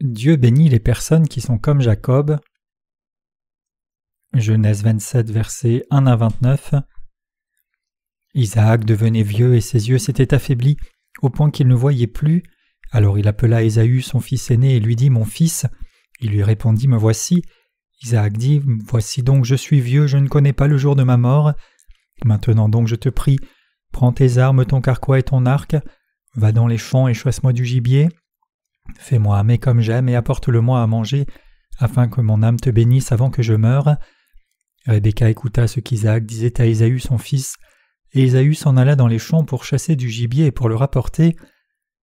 Dieu bénit les personnes qui sont comme Jacob. Genèse 27, versets 1 à 29. Isaac devenait vieux et ses yeux s'étaient affaiblis au point qu'il ne voyait plus. Alors il appela Ésaü, son fils aîné, et lui dit « Mon fils ». Il lui répondit « Me voici ». Isaac dit « Voici donc, je suis vieux, je ne connais pas le jour de ma mort. Maintenant donc, je te prie, prends tes armes, ton carquois et ton arc, va dans les champs et chasse-moi du gibier. Fais-moi un mets comme j'aime et apporte-le-moi à manger, afin que mon âme te bénisse avant que je meure. » Rebecca écouta ce qu'Isaac disait à Ésaü son fils, et Ésaü s'en alla dans les champs pour chasser du gibier et pour le rapporter.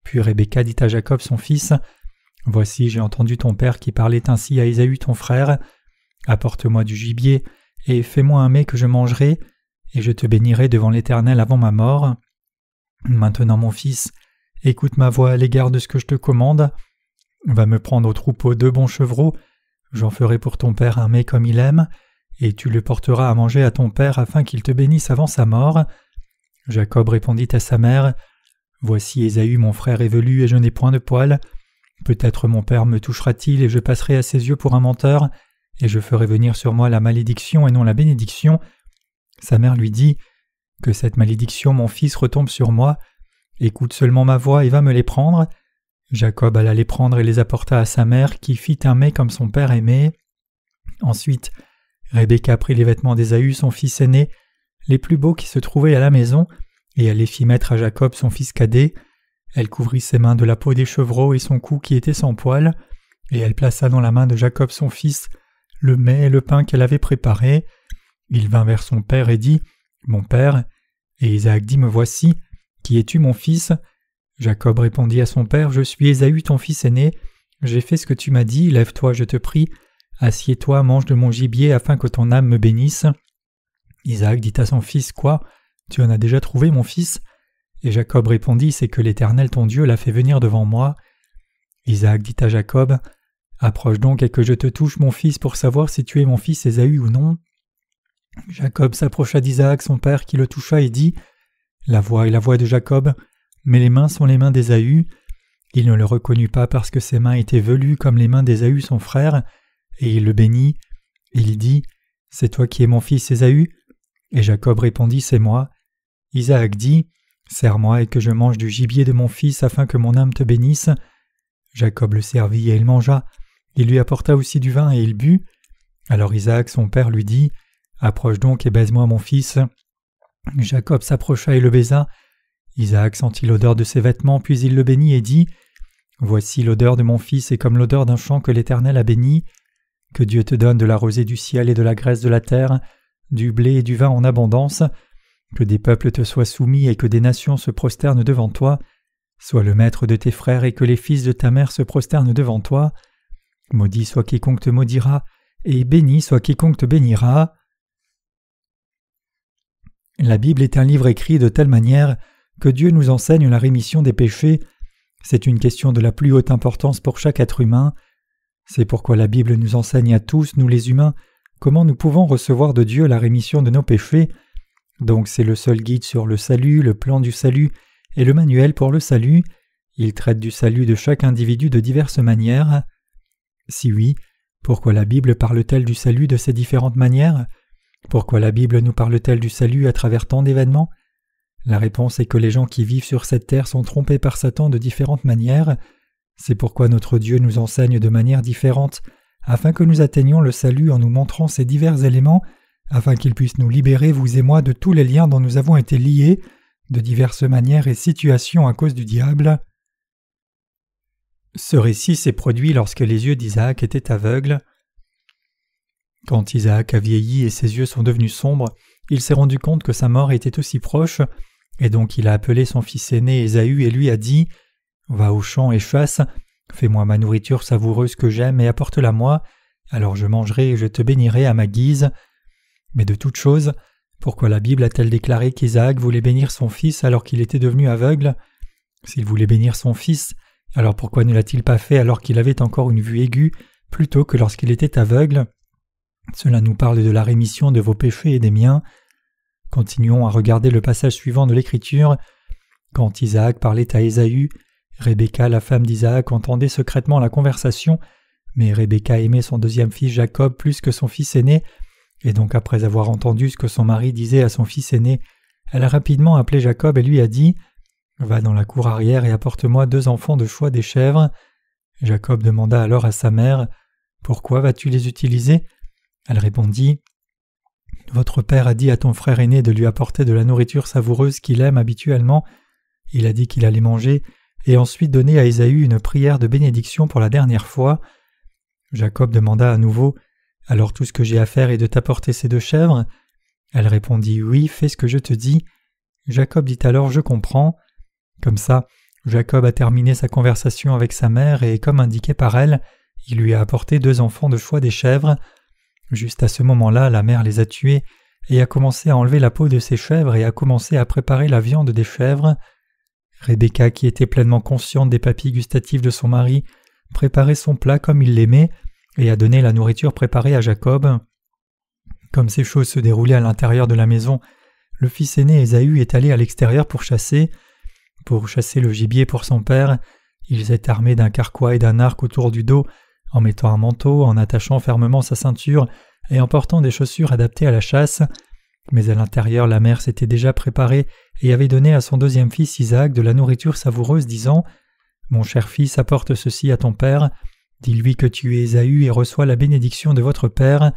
Puis Rebecca dit à Jacob son fils, « Voici, j'ai entendu ton père qui parlait ainsi à Ésaü ton frère. Apporte-moi du gibier, et fais-moi un mets que je mangerai, et je te bénirai devant l'Éternel avant ma mort. Maintenant mon fils, écoute ma voix à l'égard de ce que je te commande. Va me prendre au troupeau 2 bons chevreaux, j'en ferai pour ton père un mets comme il aime, et tu le porteras à manger à ton père afin qu'il te bénisse avant sa mort. » Jacob répondit à sa mère, « Voici Ésaü mon frère est velu et je n'ai point de poil. Peut-être mon père me touchera-t-il et je passerai à ses yeux pour un menteur, et je ferai venir sur moi la malédiction et non la bénédiction. » Sa mère lui dit, « Que cette malédiction, mon fils, retombe sur moi. Écoute seulement ma voix et va me les prendre. » Jacob alla les prendre et les apporta à sa mère, qui fit un mets comme son père aimait. Ensuite, Rebecca prit les vêtements d'Ésaü, son fils aîné, les plus beaux qui se trouvaient à la maison, et elle les fit mettre à Jacob, son fils cadet. Elle couvrit ses mains de la peau des chevreaux et son cou qui était sans poil, et elle plaça dans la main de Jacob son fils le mets et le pain qu'elle avait préparés. Il vint vers son père et dit, « Mon père » et Isaac dit, « Me voici, qui es-tu mon fils » Jacob répondit à son père, « Je suis Ésaü ton fils aîné, j'ai fait ce que tu m'as dit, lève-toi, je te prie, assieds-toi, mange de mon gibier afin que ton âme me bénisse. » Isaac dit à son fils, « Quoi ? Tu en as déjà trouvé, mon fils ?» Et Jacob répondit, « C'est que l'Éternel ton Dieu l'a fait venir devant moi. » Isaac dit à Jacob, « Approche donc et que je te touche, mon fils, pour savoir si tu es mon fils Ésaü ou non. » Jacob s'approcha d'Isaac, son père, qui le toucha et dit, « La voix est la voix de Jacob, mais les mains sont les mains d'Ésaü. » Il ne le reconnut pas parce que ses mains étaient velues comme les mains d'Ésaü son frère, et il le bénit. Il dit, « C'est toi qui es mon fils Ésaü » Et Jacob répondit, « C'est moi. » Isaac dit, « Sers-moi et que je mange du gibier de mon fils afin que mon âme te bénisse. » Jacob le servit et il mangea. Il lui apporta aussi du vin et il but. Alors Isaac son père lui dit, « Approche donc et baise-moi mon fils. » Jacob s'approcha et le baisa. Isaac sentit l'odeur de ses vêtements, puis il le bénit et dit, « Voici l'odeur de mon fils est comme l'odeur d'un champ que l'Éternel a béni. Que Dieu te donne de la rosée du ciel et de la graisse de la terre, du blé et du vin en abondance, que des peuples te soient soumis et que des nations se prosternent devant toi. Sois le maître de tes frères et que les fils de ta mère se prosternent devant toi. Maudit soit quiconque te maudira, et béni soit quiconque te bénira. » La Bible est un livre écrit de telle manière que Dieu nous enseigne la rémission des péchés. C'est une question de la plus haute importance pour chaque être humain. C'est pourquoi la Bible nous enseigne à tous, nous les humains, comment nous pouvons recevoir de Dieu la rémission de nos péchés. Donc c'est le seul guide sur le salut, le plan du salut et le manuel pour le salut. Il traite du salut de chaque individu de diverses manières. Si oui, pourquoi la Bible parle-t-elle du salut de ces différentes manières ? Pourquoi la Bible nous parle-t-elle du salut à travers tant d'événements ? La réponse est que les gens qui vivent sur cette terre sont trompés par Satan de différentes manières. C'est pourquoi notre Dieu nous enseigne de manière différente, afin que nous atteignions le salut en nous montrant ces divers éléments, afin qu'il puisse nous libérer, vous et moi, de tous les liens dont nous avons été liés, de diverses manières et situations à cause du diable. Ce récit s'est produit lorsque les yeux d'Isaac étaient aveugles. Quand Isaac a vieilli et ses yeux sont devenus sombres, il s'est rendu compte que sa mort était aussi proche, et donc il a appelé son fils aîné Ésaü et lui a dit « Va au champ et chasse, fais-moi ma nourriture savoureuse que j'aime et apporte-la-moi, alors je mangerai et je te bénirai à ma guise. » Mais de toute chose, pourquoi la Bible a-t-elle déclaré qu'Isaac voulait bénir son fils alors qu'il était devenu aveugle ? S'il voulait bénir son fils, alors pourquoi ne l'a-t-il pas fait alors qu'il avait encore une vue aiguë, plutôt que lorsqu'il était aveugle ? Cela nous parle de la rémission de vos péchés et des miens. Continuons à regarder le passage suivant de l'Écriture. Quand Isaac parlait à Ésaü, Rebecca, la femme d'Isaac, entendait secrètement la conversation, mais Rebecca aimait son deuxième fils Jacob plus que son fils aîné, et donc après avoir entendu ce que son mari disait à son fils aîné, elle a rapidement appelé Jacob et lui a dit « Va dans la cour arrière et apporte-moi 2 enfants de choix des chèvres. » Jacob demanda alors à sa mère « Pourquoi vas-tu les utiliser ?» Elle répondit « Votre père a dit à ton frère aîné de lui apporter de la nourriture savoureuse qu'il aime habituellement. Il a dit qu'il allait manger et ensuite donner à Ésaü une prière de bénédiction pour la dernière fois. » Jacob demanda à nouveau « Alors tout ce que j'ai à faire est de t'apporter ces 2 chèvres ?» Elle répondit « Oui, fais ce que je te dis. » Jacob dit alors « Je comprends. » Comme ça, Jacob a terminé sa conversation avec sa mère et, comme indiqué par elle, il lui a apporté 2 enfants de choix des chèvres. Juste à ce moment-là, la mère les a tués et a commencé à enlever la peau de ces chèvres et a commencé à préparer la viande des chèvres. Rebecca, qui était pleinement consciente des papilles gustatives de son mari, préparait son plat comme il l'aimait et a donné la nourriture préparée à Jacob. Comme ces choses se déroulaient à l'intérieur de la maison, le fils aîné Ésaü est allé à l'extérieur pour chasser. Pour chasser le gibier pour son père, il s'est armé d'un carquois et d'un arc autour du dos, en mettant un manteau, en attachant fermement sa ceinture et en portant des chaussures adaptées à la chasse. Mais à l'intérieur, la mère s'était déjà préparée et avait donné à son deuxième fils Isaac de la nourriture savoureuse, disant « Mon cher fils, apporte ceci à ton père. Dis-lui que tu es Ésaü et reçois la bénédiction de votre père. »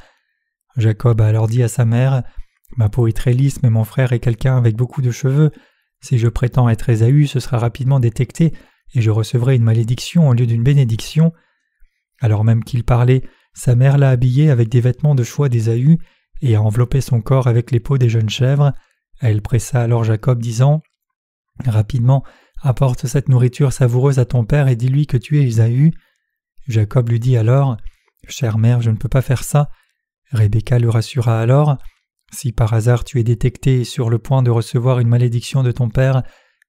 Jacob a alors dit à sa mère « Ma peau est très lisse, mais mon frère est quelqu'un avec beaucoup de cheveux. Si je prétends être Ésaü, ce sera rapidement détecté et je recevrai une malédiction au lieu d'une bénédiction. » Alors même qu'il parlait, sa mère l'a habillé avec des vêtements de choix d'Ésaü et a enveloppé son corps avec les peaux des jeunes chèvres. Elle pressa alors Jacob, disant « Rapidement, apporte cette nourriture savoureuse à ton père et dis-lui que tu es Ésaü. » Jacob lui dit alors « Chère mère, je ne peux pas faire ça. » Rebecca le rassura alors « Si par hasard tu es détecté et sur le point de recevoir une malédiction de ton père,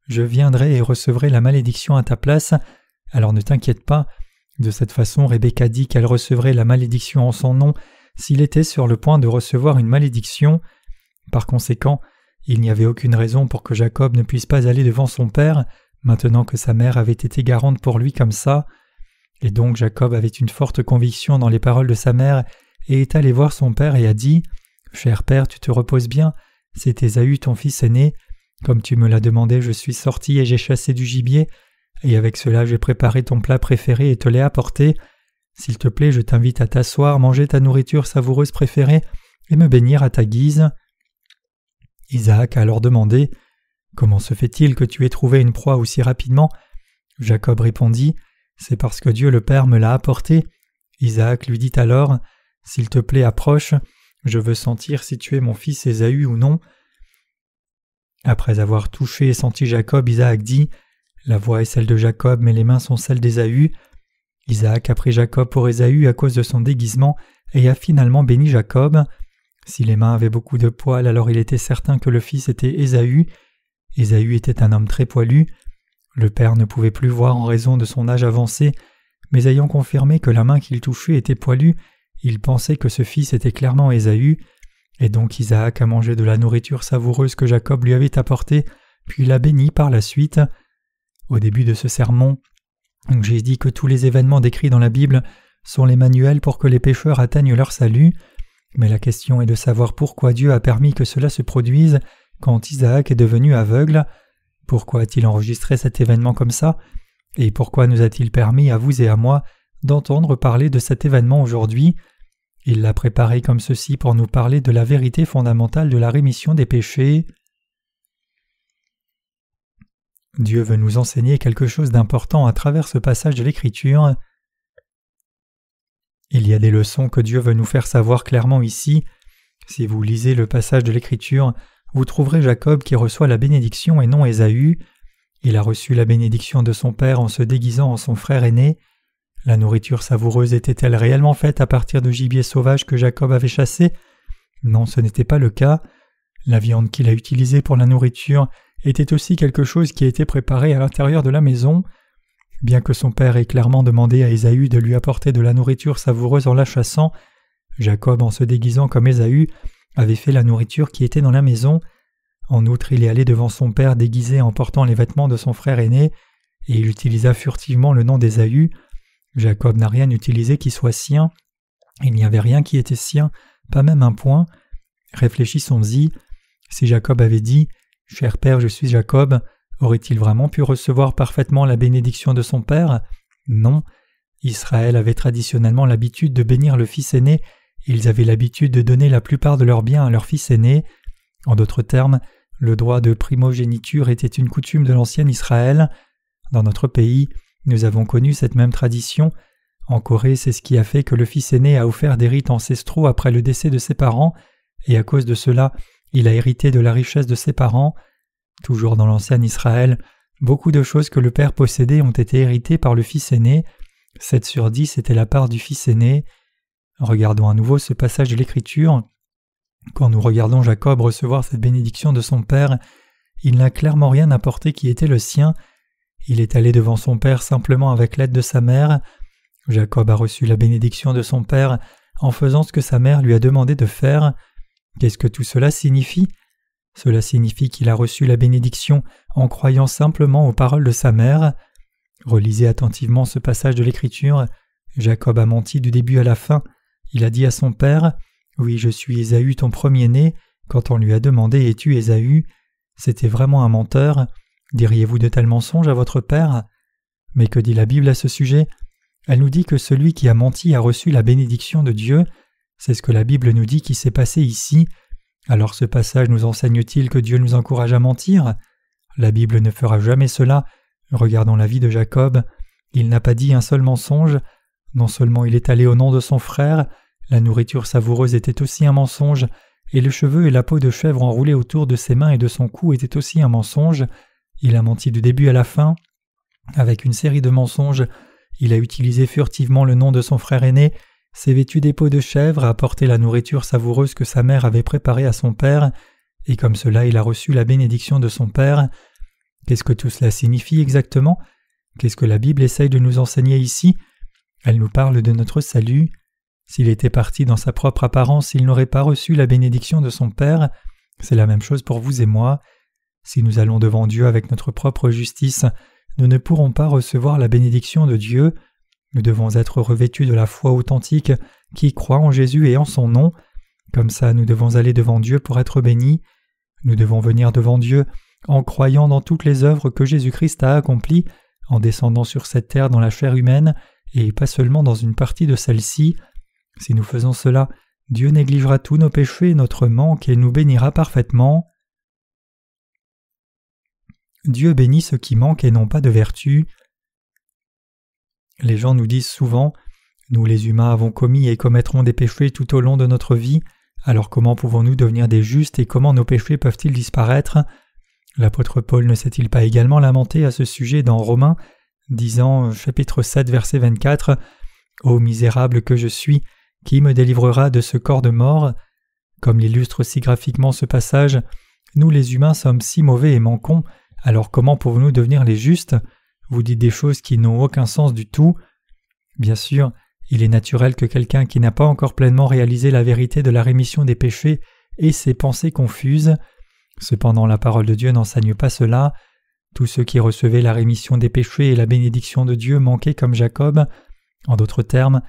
je viendrai et recevrai la malédiction à ta place, alors ne t'inquiète pas. » De cette façon, Rebecca dit qu'elle recevrait la malédiction en son nom s'il était sur le point de recevoir une malédiction. Par conséquent, il n'y avait aucune raison pour que Jacob ne puisse pas aller devant son père, maintenant que sa mère avait été garante pour lui comme ça. Et donc Jacob avait une forte conviction dans les paroles de sa mère et est allé voir son père et a dit « Cher père, tu te reposes bien, c'est Ésaü ton fils aîné. Comme tu me l'as demandé, je suis sorti et j'ai chassé du gibier, et avec cela j'ai préparé ton plat préféré et te l'ai apporté. S'il te plaît, je t'invite à t'asseoir, manger ta nourriture savoureuse préférée et me bénir à ta guise. » Isaac a alors demandé « Comment se fait-il que tu aies trouvé une proie aussi rapidement ?» Jacob répondit « C'est parce que Dieu le Père me l'a apporté. » Isaac lui dit alors « S'il te plaît, approche, je veux sentir si tu es mon fils Ésaü ou non. » Après avoir touché et senti Jacob, Isaac dit « La voix est celle de Jacob, mais les mains sont celles d'Ésaü. » Isaac a pris Jacob pour Ésaü à cause de son déguisement et a finalement béni Jacob. Si les mains avaient beaucoup de poils, alors il était certain que le fils était Ésaü. Ésaü était un homme très poilu. Le père ne pouvait plus voir en raison de son âge avancé, mais ayant confirmé que la main qu'il touchait était poilue, il pensait que ce fils était clairement Ésaü, et donc Isaac a mangé de la nourriture savoureuse que Jacob lui avait apportée, puis l'a béni par la suite. Au début de ce sermon, j'ai dit que tous les événements décrits dans la Bible sont les manuels pour que les pécheurs atteignent leur salut, mais la question est de savoir pourquoi Dieu a permis que cela se produise quand Isaac est devenu aveugle. Pourquoi a-t-il enregistré cet événement comme ça? Et pourquoi nous a-t-il permis à vous et à moi d'entendre parler de cet événement aujourd'hui? Il l'a préparé comme ceci pour nous parler de la vérité fondamentale de la rémission des péchés. Dieu veut nous enseigner quelque chose d'important à travers ce passage de l'Écriture. Il y a des leçons que Dieu veut nous faire savoir clairement ici. Si vous lisez le passage de l'Écriture, vous trouverez Jacob qui reçoit la bénédiction et non Ésaü. Il a reçu la bénédiction de son père en se déguisant en son frère aîné. La nourriture savoureuse était-elle réellement faite à partir de gibier sauvage que Jacob avait chassé? Non, ce n'était pas le cas. La viande qu'il a utilisée pour la nourriture était aussi quelque chose qui a été préparé à l'intérieur de la maison. Bien que son père ait clairement demandé à Ésaü de lui apporter de la nourriture savoureuse en la chassant, Jacob, en se déguisant comme Ésaü, avait fait la nourriture qui était dans la maison. En outre, il est allé devant son père déguisé en portant les vêtements de son frère aîné. et il utilisa furtivement le nom d'Ésaü. Jacob n'a rien utilisé qui soit sien. Il n'y avait rien qui était sien, pas même un point. Réfléchissons-y. Si Jacob avait dit « Cher père, je suis Jacob », aurait-il vraiment pu recevoir parfaitement la bénédiction de son père? Non. Israël avait traditionnellement l'habitude de bénir le fils aîné, et ils avaient l'habitude de donner la plupart de leurs biens à leur fils aîné. En d'autres termes, le droit de primogéniture était une coutume de l'ancien Israël. Dans notre pays, nous avons connu cette même tradition. En Corée, c'est ce qui a fait que le fils aîné a offert des rites ancestraux après le décès de ses parents, et à cause de cela, il a hérité de la richesse de ses parents. Toujours dans l'ancien Israël, beaucoup de choses que le père possédait ont été héritées par le fils aîné. 7 sur 10 était la part du fils aîné. Regardons à nouveau ce passage de l'Écriture. Quand nous regardons Jacob recevoir cette bénédiction de son père, il n'a clairement rien apporté qui était le sien. Il est allé devant son père simplement avec l'aide de sa mère. Jacob a reçu la bénédiction de son père en faisant ce que sa mère lui a demandé de faire. Qu'est-ce que tout cela signifie? Cela signifie qu'il a reçu la bénédiction en croyant simplement aux paroles de sa mère. Relisez attentivement ce passage de l'Écriture. Jacob a menti du début à la fin. Il a dit à son père « Oui, je suis Ésaü, ton premier-né », quand on lui a demandé « Es-tu Ésaü ?» C'était vraiment un menteur. Diriez-vous de tels mensonges à votre père? Mais que dit la Bible à ce sujet? Elle nous dit que celui qui a menti a reçu la bénédiction de Dieu. C'est ce que la Bible nous dit qui s'est passé ici. Alors ce passage nous enseigne-t-il que Dieu nous encourage à mentir? La Bible ne fera jamais cela. Regardons la vie de Jacob. Il n'a pas dit un seul mensonge. Non seulement il est allé au nom de son frère, la nourriture savoureuse était aussi un mensonge, et le cheveu et la peau de chèvre enroulés autour de ses mains et de son cou étaient aussi un mensonge. Il a menti du début à la fin. Avec une série de mensonges, il a utilisé furtivement le nom de son frère aîné, s'est vêtu des peaux de chèvre, a apporté la nourriture savoureuse que sa mère avait préparée à son père, et comme cela il a reçu la bénédiction de son père. Qu'est-ce que tout cela signifie exactement? Qu'est-ce que la Bible essaye de nous enseigner ici? Elle nous parle de notre salut. S'il était parti dans sa propre apparence, il n'aurait pas reçu la bénédiction de son Père. C'est la même chose pour vous et moi. Si nous allons devant Dieu avec notre propre justice, nous ne pourrons pas recevoir la bénédiction de Dieu. Nous devons être revêtus de la foi authentique qui croit en Jésus et en son nom. Comme ça, nous devons aller devant Dieu pour être bénis. Nous devons venir devant Dieu en croyant dans toutes les œuvres que Jésus-Christ a accomplies, en descendant sur cette terre dans la chair humaine, et pas seulement dans une partie de celle-ci. Si nous faisons cela, Dieu négligera tous nos péchés et notre manque et nous bénira parfaitement. Dieu bénit ceux qui manquent et n'ont pas de vertu. Les gens nous disent souvent « Nous les humains avons commis et commettrons des péchés tout au long de notre vie, alors comment pouvons-nous devenir des justes et comment nos péchés peuvent-ils disparaître ?» L'apôtre Paul ne s'est-il pas également lamenté à ce sujet dans Romains, disant, chapitre 7, verset 24, « Ô misérable que je suis, qui me délivrera de ce corps de mort ?» Comme l'illustre si graphiquement ce passage, nous les humains sommes si mauvais et manquons, alors comment pouvons-nous devenir les justes? Vous dites des choses qui n'ont aucun sens du tout. Bien sûr, il est naturel que quelqu'un qui n'a pas encore pleinement réalisé la vérité de la rémission des péchés ait ses pensées confuses. Cependant, la parole de Dieu n'enseigne pas cela. Tous ceux qui recevaient la rémission des péchés et la bénédiction de Dieu manquaient comme Jacob. En d'autres termes,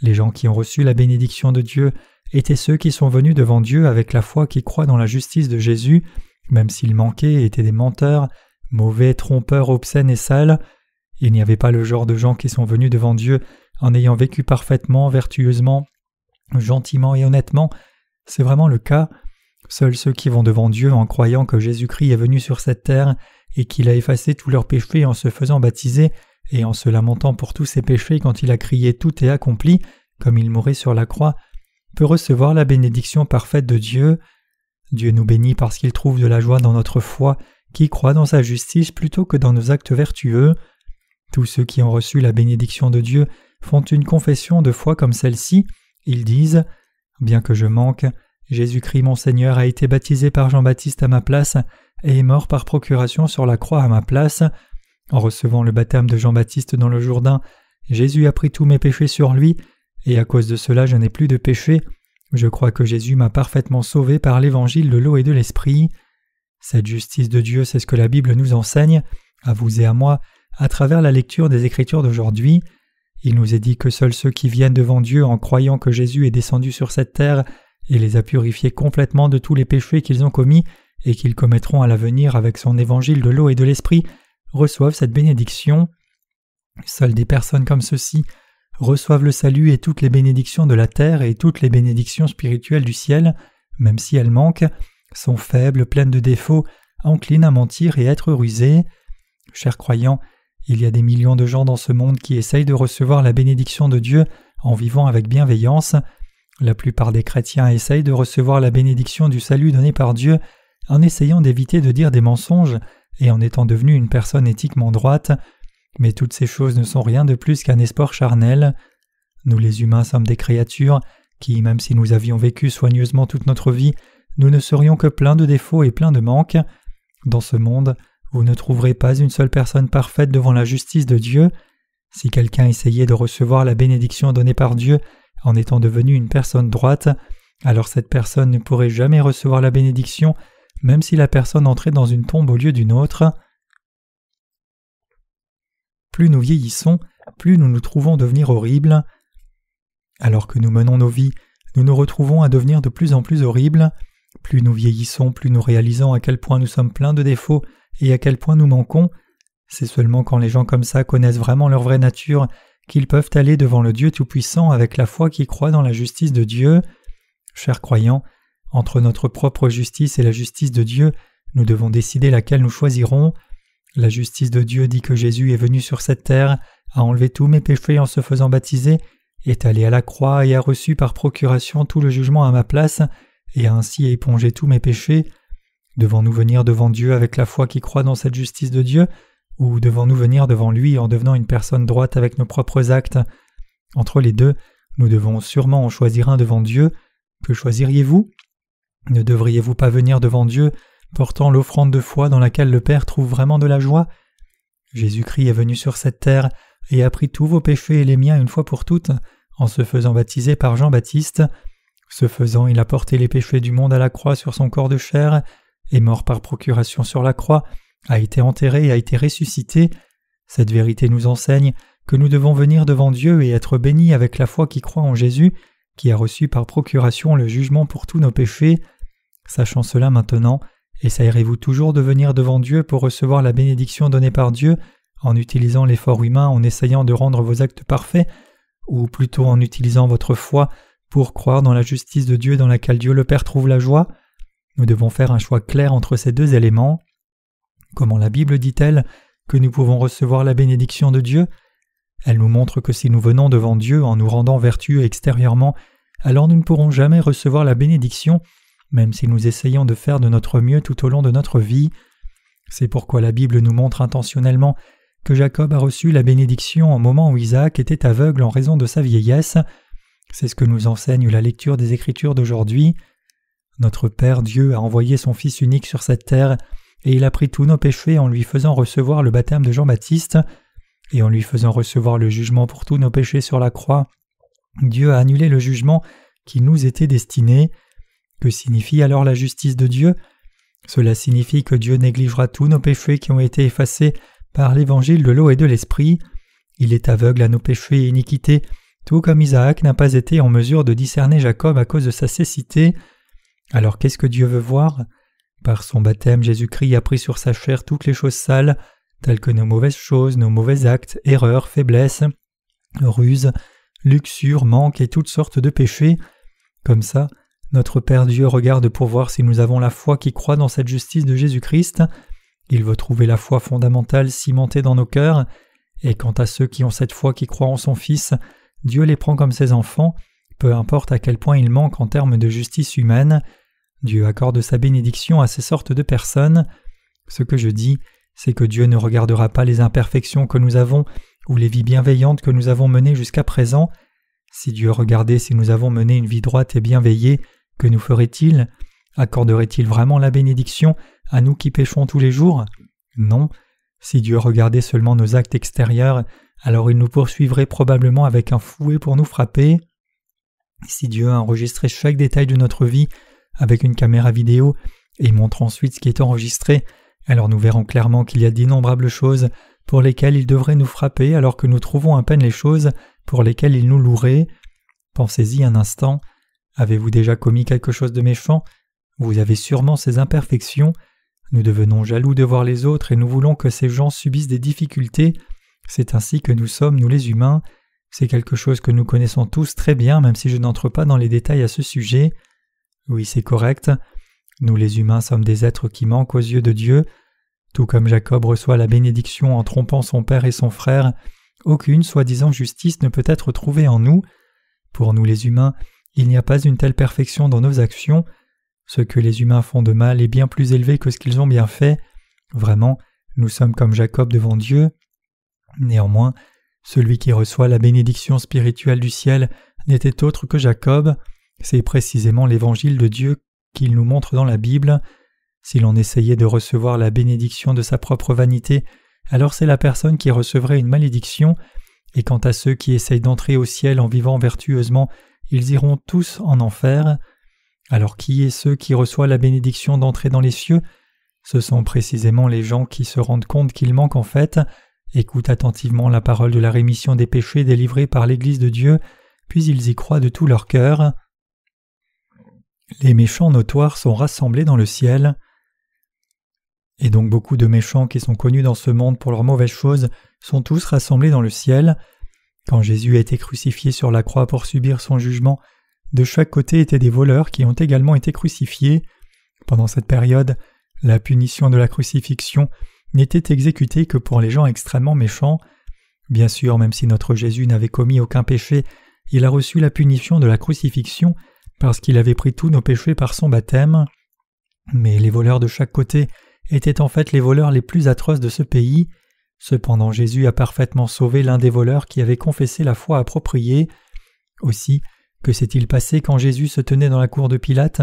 les gens qui ont reçu la bénédiction de Dieu étaient ceux qui sont venus devant Dieu avec la foi qui croit dans la justice de Jésus, même s'ils manquaient et étaient des menteurs, mauvais, trompeurs, obscènes et sales. Il n'y avait pas le genre de gens qui sont venus devant Dieu en ayant vécu parfaitement, vertueusement, gentiment et honnêtement. C'est vraiment le cas. Seuls ceux qui vont devant Dieu en croyant que Jésus-Christ est venu sur cette terre et qu'il a effacé tous leurs péchés en se faisant baptiser et en se lamentant pour tous ses péchés quand il a crié « Tout est accompli » comme il mourait sur la croix, peut recevoir la bénédiction parfaite de Dieu. Dieu nous bénit parce qu'il trouve de la joie dans notre foi qui croit dans sa justice plutôt que dans nos actes vertueux. Tous ceux qui ont reçu la bénédiction de Dieu font une confession de foi comme celle-ci. Ils disent « Bien que je manque, Jésus-Christ mon Seigneur a été baptisé par Jean-Baptiste à ma place et est mort par procuration sur la croix à ma place. En recevant le baptême de Jean-Baptiste dans le Jourdain, Jésus a pris tous mes péchés sur lui, et à cause de cela je n'ai plus de péché. Je crois que Jésus m'a parfaitement sauvé par l'évangile de l'eau et de l'esprit. » Cette justice de Dieu, c'est ce que la Bible nous enseigne, à vous et à moi, à travers la lecture des Écritures d'aujourd'hui. Il nous est dit que seuls ceux qui viennent devant Dieu en croyant que Jésus est descendu sur cette terre et les a purifiés complètement de tous les péchés qu'ils ont commis et qu'ils commettront à l'avenir avec son évangile de l'eau et de l'esprit reçoivent cette bénédiction. Seules des personnes comme ceux-ci reçoivent le salut et toutes les bénédictions de la terre et toutes les bénédictions spirituelles du ciel, même si elles manquent, sont faibles, pleines de défauts, enclines à mentir et être rusées. Chers croyants, il y a des millions de gens dans ce monde qui essayent de recevoir la bénédiction de Dieu en vivant avec bienveillance. La plupart des chrétiens essayent de recevoir la bénédiction du salut donné par Dieu en essayant d'éviter de dire des mensonges et en étant devenu une personne éthiquement droite, mais toutes ces choses ne sont rien de plus qu'un espoir charnel. Nous les humains sommes des créatures qui, même si nous avions vécu soigneusement toute notre vie, nous ne serions que pleins de défauts et pleins de manques. Dans ce monde, vous ne trouverez pas une seule personne parfaite devant la justice de Dieu. Si quelqu'un essayait de recevoir la bénédiction donnée par Dieu en étant devenu une personne droite, alors cette personne ne pourrait jamais recevoir la bénédiction, même si la personne entrait dans une tombe au lieu d'une autre. Plus nous vieillissons, plus nous nous trouvons devenir horribles. Alors que nous menons nos vies, nous nous retrouvons à devenir de plus en plus horribles. Plus nous vieillissons, plus nous réalisons à quel point nous sommes pleins de défauts et à quel point nous manquons. C'est seulement quand les gens comme ça connaissent vraiment leur vraie nature qu'ils peuvent aller devant le Dieu Tout-Puissant avec la foi qui croit dans la justice de Dieu. Chers croyants, entre notre propre justice et la justice de Dieu, nous devons décider laquelle nous choisirons. La justice de Dieu dit que Jésus est venu sur cette terre, a enlevé tous mes péchés en se faisant baptiser, est allé à la croix et a reçu par procuration tout le jugement à ma place, et a ainsi épongé tous mes péchés. Devons-nous venir devant Dieu avec la foi qui croit dans cette justice de Dieu, ou devons-nous venir devant lui en devenant une personne droite avec nos propres actes? Entre les deux, nous devons sûrement en choisir un devant Dieu. Que choisiriez-vous? Ne devriez-vous pas venir devant Dieu portant l'offrande de foi dans laquelle le Père trouve vraiment de la joie? Jésus-Christ est venu sur cette terre et a pris tous vos péchés et les miens une fois pour toutes en se faisant baptiser par Jean-Baptiste. Ce faisant, il a porté les péchés du monde à la croix sur son corps de chair, est mort par procuration sur la croix, a été enterré et a été ressuscité. Cette vérité nous enseigne que nous devons venir devant Dieu et être bénis avec la foi qui croit en Jésus, qui a reçu par procuration le jugement pour tous nos péchés. Sachant cela maintenant, essayerez-vous toujours de venir devant Dieu pour recevoir la bénédiction donnée par Dieu en utilisant l'effort humain en essayant de rendre vos actes parfaits, ou plutôt en utilisant votre foi pour croire dans la justice de Dieu dans laquelle Dieu le Père trouve la joie? Nous devons faire un choix clair entre ces deux éléments. Comment la Bible dit-elle que nous pouvons recevoir la bénédiction de Dieu? Elle nous montre que si nous venons devant Dieu en nous rendant vertueux extérieurement, alors nous ne pourrons jamais recevoir la bénédiction, même si nous essayons de faire de notre mieux tout au long de notre vie. C'est pourquoi la Bible nous montre intentionnellement que Jacob a reçu la bénédiction au moment où Isaac était aveugle en raison de sa vieillesse. C'est ce que nous enseigne la lecture des Écritures d'aujourd'hui. Notre Père Dieu a envoyé son Fils unique sur cette terre, et il a pris tous nos péchés en lui faisant recevoir le baptême de Jean-Baptiste, et en lui faisant recevoir le jugement pour tous nos péchés sur la croix. Dieu a annulé le jugement qui nous était destiné. Que signifie alors la justice de Dieu? Cela signifie que Dieu négligera tous nos péchés qui ont été effacés par l'évangile de l'eau et de l'esprit. Il est aveugle à nos péchés et iniquités, tout comme Isaac n'a pas été en mesure de discerner Jacob à cause de sa cécité. Alors qu'est-ce que Dieu veut voir? Par son baptême, Jésus-Christ a pris sur sa chair toutes les choses sales, telles que nos mauvaises choses, nos mauvais actes, erreurs, faiblesses, ruses, luxure, manque et toutes sortes de péchés. Comme ça, notre Père Dieu regarde pour voir si nous avons la foi qui croit dans cette justice de Jésus-Christ. Il veut trouver la foi fondamentale cimentée dans nos cœurs, et quant à ceux qui ont cette foi qui croient en son Fils, Dieu les prend comme ses enfants, peu importe à quel point ils manquent en termes de justice humaine. Dieu accorde sa bénédiction à ces sortes de personnes. Ce que je dis, c'est que Dieu ne regardera pas les imperfections que nous avons ou les vies bienveillantes que nous avons menées jusqu'à présent. Si Dieu regardait si nous avons mené une vie droite et bienveillée, que nous ferait-il? Accorderait-il vraiment la bénédiction à nous qui péchons tous les jours? Non. Si Dieu regardait seulement nos actes extérieurs, alors il nous poursuivrait probablement avec un fouet pour nous frapper. Si Dieu a enregistré chaque détail de notre vie avec une caméra vidéo et montre ensuite ce qui est enregistré, alors nous verrons clairement qu'il y a d'innombrables choses pour lesquels il devrait nous frapper alors que nous trouvons à peine les choses pour lesquelles il nous louerait. Pensez-y un instant. Avez-vous déjà commis quelque chose de méchant? Vous avez sûrement ces imperfections. Nous devenons jaloux de voir les autres et nous voulons que ces gens subissent des difficultés. C'est ainsi que nous sommes, nous les humains. C'est quelque chose que nous connaissons tous très bien, même si je n'entre pas dans les détails à ce sujet. Oui, c'est correct. Nous les humains sommes des êtres qui manquent aux yeux de Dieu. Tout comme Jacob reçoit la bénédiction en trompant son père et son frère, aucune soi-disant justice ne peut être trouvée en nous. Pour nous les humains, il n'y a pas une telle perfection dans nos actions. Ce que les humains font de mal est bien plus élevé que ce qu'ils ont bien fait. Vraiment, nous sommes comme Jacob devant Dieu. Néanmoins, celui qui reçoit la bénédiction spirituelle du ciel n'était autre que Jacob. C'est précisément l'évangile de Dieu qu'il nous montre dans la Bible. Si l'on essayait de recevoir la bénédiction de sa propre vanité, alors c'est la personne qui recevrait une malédiction, et quant à ceux qui essayent d'entrer au ciel en vivant vertueusement, ils iront tous en enfer. Alors qui est ceux qui reçoivent la bénédiction d'entrer dans les cieux? Ce sont précisément les gens qui se rendent compte qu'ils manquent en fait, écoutent attentivement la parole de la rémission des péchés délivrée par l'Église de Dieu, puis ils y croient de tout leur cœur. Les méchants notoires sont rassemblés dans le ciel. Et donc beaucoup de méchants qui sont connus dans ce monde pour leurs mauvaises choses sont tous rassemblés dans le ciel. Quand Jésus a été crucifié sur la croix pour subir son jugement, de chaque côté étaient des voleurs qui ont également été crucifiés. Pendant cette période, la punition de la crucifixion n'était exécutée que pour les gens extrêmement méchants. Bien sûr, même si notre Jésus n'avait commis aucun péché, il a reçu la punition de la crucifixion parce qu'il avait pris tous nos péchés par son baptême. Mais les voleurs de chaque côté étaient en fait les voleurs les plus atroces de ce pays. Cependant, Jésus a parfaitement sauvé l'un des voleurs qui avait confessé la foi appropriée. Aussi, que s'est-il passé quand Jésus se tenait dans la cour de Pilate?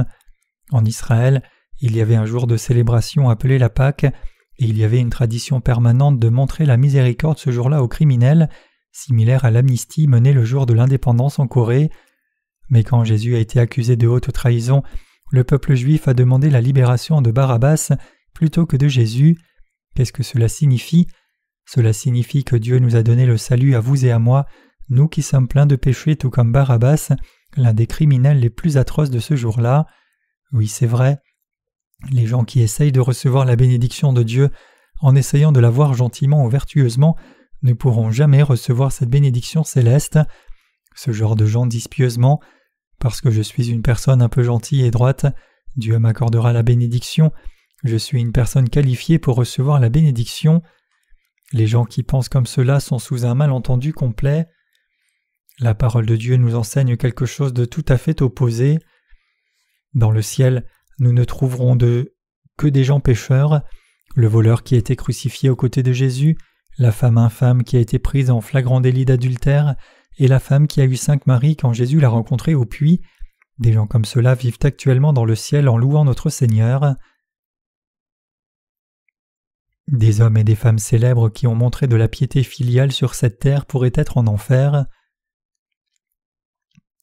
En Israël, il y avait un jour de célébration appelé la Pâque, et il y avait une tradition permanente de montrer la miséricorde ce jour-là aux criminels, similaire à l'amnistie menée le jour de l'indépendance en Corée. Mais quand Jésus a été accusé de haute trahison, le peuple juif a demandé la libération de Barabbas plutôt que de Jésus. Qu'est-ce que cela signifie? Cela signifie que Dieu nous a donné le salut à vous et à moi, nous qui sommes pleins de péchés tout comme Barabbas, l'un des criminels les plus atroces de ce jour-là. Oui, c'est vrai. Les gens qui essayent de recevoir la bénédiction de Dieu en essayant de la voir gentiment ou vertueusement ne pourront jamais recevoir cette bénédiction céleste. Ce genre de gens disent pieusement « Parce que je suis une personne un peu gentille et droite, Dieu m'accordera la bénédiction. Je suis une personne qualifiée pour recevoir la bénédiction. » Les gens qui pensent comme cela sont sous un malentendu complet. La parole de Dieu nous enseigne quelque chose de tout à fait opposé. Dans le ciel, nous ne trouverons que des gens pécheurs, le voleur qui a été crucifié aux côtés de Jésus, la femme infâme qui a été prise en flagrant délit d'adultère, et la femme qui a eu 5 maris quand Jésus l'a rencontrée au puits. Des gens comme cela vivent actuellement dans le ciel en louant notre Seigneur. Des hommes et des femmes célèbres qui ont montré de la piété filiale sur cette terre pourraient être en enfer.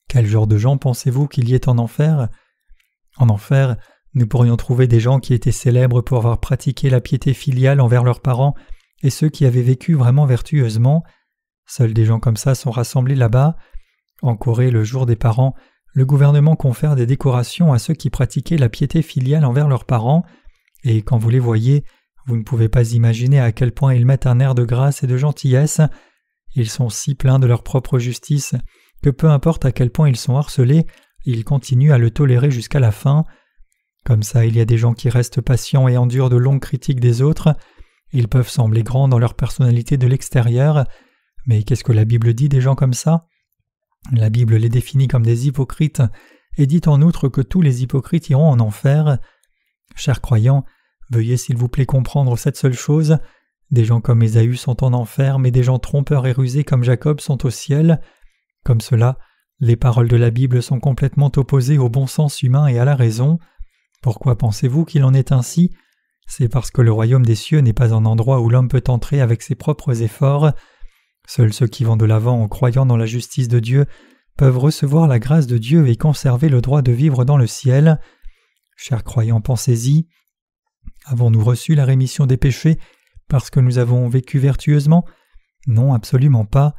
Quel genre de gens pensez-vous qu'il y ait en enfer? En enfer, nous pourrions trouver des gens qui étaient célèbres pour avoir pratiqué la piété filiale envers leurs parents et ceux qui avaient vécu vraiment vertueusement. Seuls des gens comme ça sont rassemblés là-bas. En Corée, le jour des parents, le gouvernement confère des décorations à ceux qui pratiquaient la piété filiale envers leurs parents, et quand vous les voyez, vous ne pouvez pas imaginer à quel point ils mettent un air de grâce et de gentillesse. Ils sont si pleins de leur propre justice que peu importe à quel point ils sont harcelés, ils continuent à le tolérer jusqu'à la fin. Comme ça, il y a des gens qui restent patients et endurent de longues critiques des autres. Ils peuvent sembler grands dans leur personnalité de l'extérieur, mais qu'est-ce que la Bible dit des gens comme ça? La Bible les définit comme des hypocrites et dit en outre que tous les hypocrites iront en enfer. Chers croyants, veuillez s'il vous plaît comprendre cette seule chose. Des gens comme Ésaü sont en enfer, mais des gens trompeurs et rusés comme Jacob sont au ciel. Comme cela, les paroles de la Bible sont complètement opposées au bon sens humain et à la raison. Pourquoi pensez-vous qu'il en est ainsi? C'est parce que le royaume des cieux n'est pas un endroit où l'homme peut entrer avec ses propres efforts. Seuls ceux qui vont de l'avant en croyant dans la justice de Dieu peuvent recevoir la grâce de Dieu et conserver le droit de vivre dans le ciel. Chers croyants, pensez-y. Avons-nous reçu la rémission des péchés parce que nous avons vécu vertueusement? Non, absolument pas.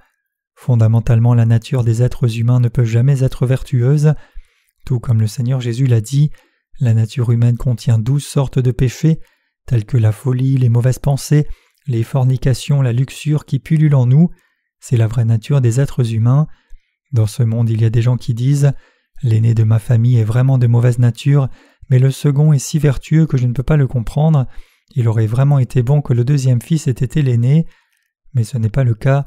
Fondamentalement, la nature des êtres humains ne peut jamais être vertueuse. Tout comme le Seigneur Jésus l'a dit, la nature humaine contient 12 sortes de péchés, tels que la folie, les mauvaises pensées, les fornications, la luxure qui pullulent en nous. C'est la vraie nature des êtres humains. Dans ce monde, il y a des gens qui disent « L'aîné de ma famille est vraiment de mauvaise nature, mais le second est si vertueux que je ne peux pas le comprendre. Il aurait vraiment été bon que le deuxième fils ait été l'aîné. » Mais ce n'est pas le cas.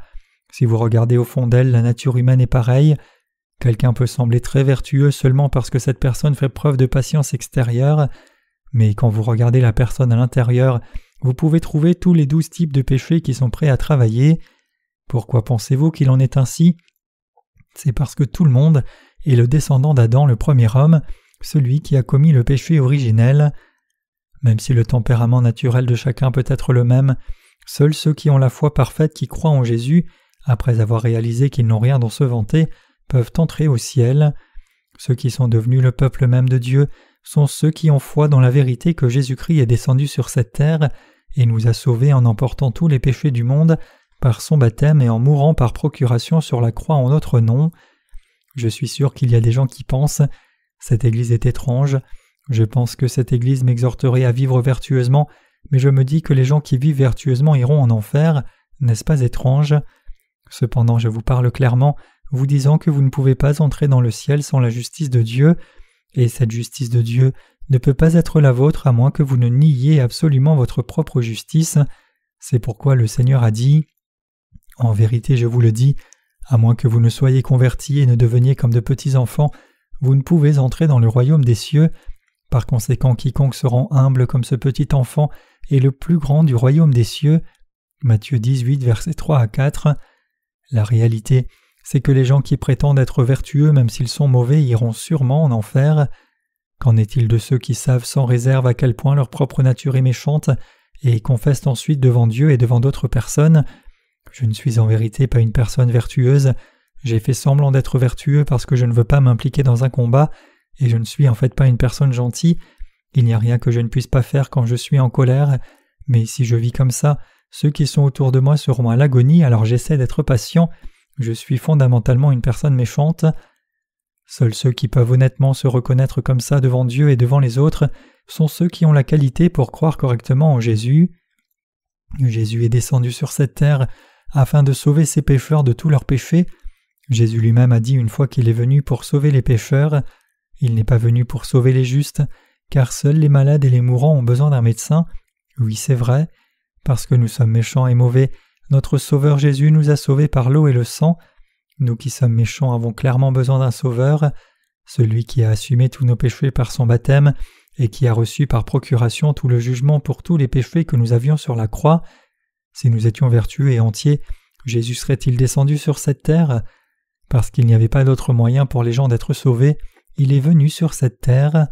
Si vous regardez au fond d'elle, la nature humaine est pareille. Quelqu'un peut sembler très vertueux seulement parce que cette personne fait preuve de patience extérieure, mais quand vous regardez la personne à l'intérieur, vous pouvez trouver tous les 12 types de péchés qui sont prêts à travailler. Pourquoi pensez-vous qu'il en est ainsi? C'est parce que tout le monde est le descendant d'Adam, le premier homme, celui qui a commis le péché originel. Même si le tempérament naturel de chacun peut être le même, seuls ceux qui ont la foi parfaite qui croient en Jésus, après avoir réalisé qu'ils n'ont rien dont se vanter, peuvent entrer au ciel. Ceux qui sont devenus le peuple même de Dieu sont ceux qui ont foi dans la vérité que Jésus-Christ est descendu sur cette terre et nous a sauvés en emportant tous les péchés du monde par son baptême et en mourant par procuration sur la croix en notre nom. Je suis sûr qu'il y a des gens qui pensent « Cette Église est étrange, je pense que cette Église m'exhorterait à vivre vertueusement, mais je me dis que les gens qui vivent vertueusement iront en enfer, n'est-ce pas étrange ?» Cependant, je vous parle clairement, vous disant que vous ne pouvez pas entrer dans le ciel sans la justice de Dieu, et cette justice de Dieu ne peut pas être la vôtre à moins que vous ne niiez absolument votre propre justice. C'est pourquoi le Seigneur a dit « En vérité, je vous le dis, à moins que vous ne soyez convertis et ne deveniez comme de petits enfants, vous ne pouvez entrer dans le royaume des cieux. Par conséquent, quiconque se rend humble comme ce petit enfant est le plus grand du royaume des cieux. » Matthieu 18, versets 3 à 4. La réalité, c'est que les gens qui prétendent être vertueux, même s'ils sont mauvais, iront sûrement en enfer. Qu'en est-il de ceux qui savent sans réserve à quel point leur propre nature est méchante et confessent ensuite devant Dieu et devant d'autres personnes « Je ne suis en vérité pas une personne vertueuse, j'ai fait semblant d'être vertueux parce que je ne veux pas m'impliquer dans un combat, et je ne suis en fait pas une personne gentille. Il n'y a rien que je ne puisse pas faire quand je suis en colère, mais si je vis comme ça, ceux qui sont autour de moi seront à l'agonie, alors j'essaie d'être patient. Je suis fondamentalement une personne méchante. » Seuls ceux qui peuvent honnêtement se reconnaître comme ça devant Dieu et devant les autres sont ceux qui ont la qualité pour croire correctement en Jésus. Jésus est descendu sur cette terre afin de sauver ses pécheurs de tous leurs péchés. Jésus lui-même a dit une fois qu'il est venu pour sauver les pécheurs. Il n'est pas venu pour sauver les justes, car seuls les malades et les mourants ont besoin d'un médecin. Oui, c'est vrai. Parce que nous sommes méchants et mauvais, notre Sauveur Jésus nous a sauvés par l'eau et le sang. Nous qui sommes méchants avons clairement besoin d'un Sauveur. Celui qui a assumé tous nos péchés par son baptême et qui a reçu par procuration tout le jugement pour tous les péchés que nous avions sur la croix. Si nous étions vertueux et entiers, Jésus serait-il descendu sur cette terre? Parce qu'il n'y avait pas d'autre moyen pour les gens d'être sauvés, il est venu sur cette terre.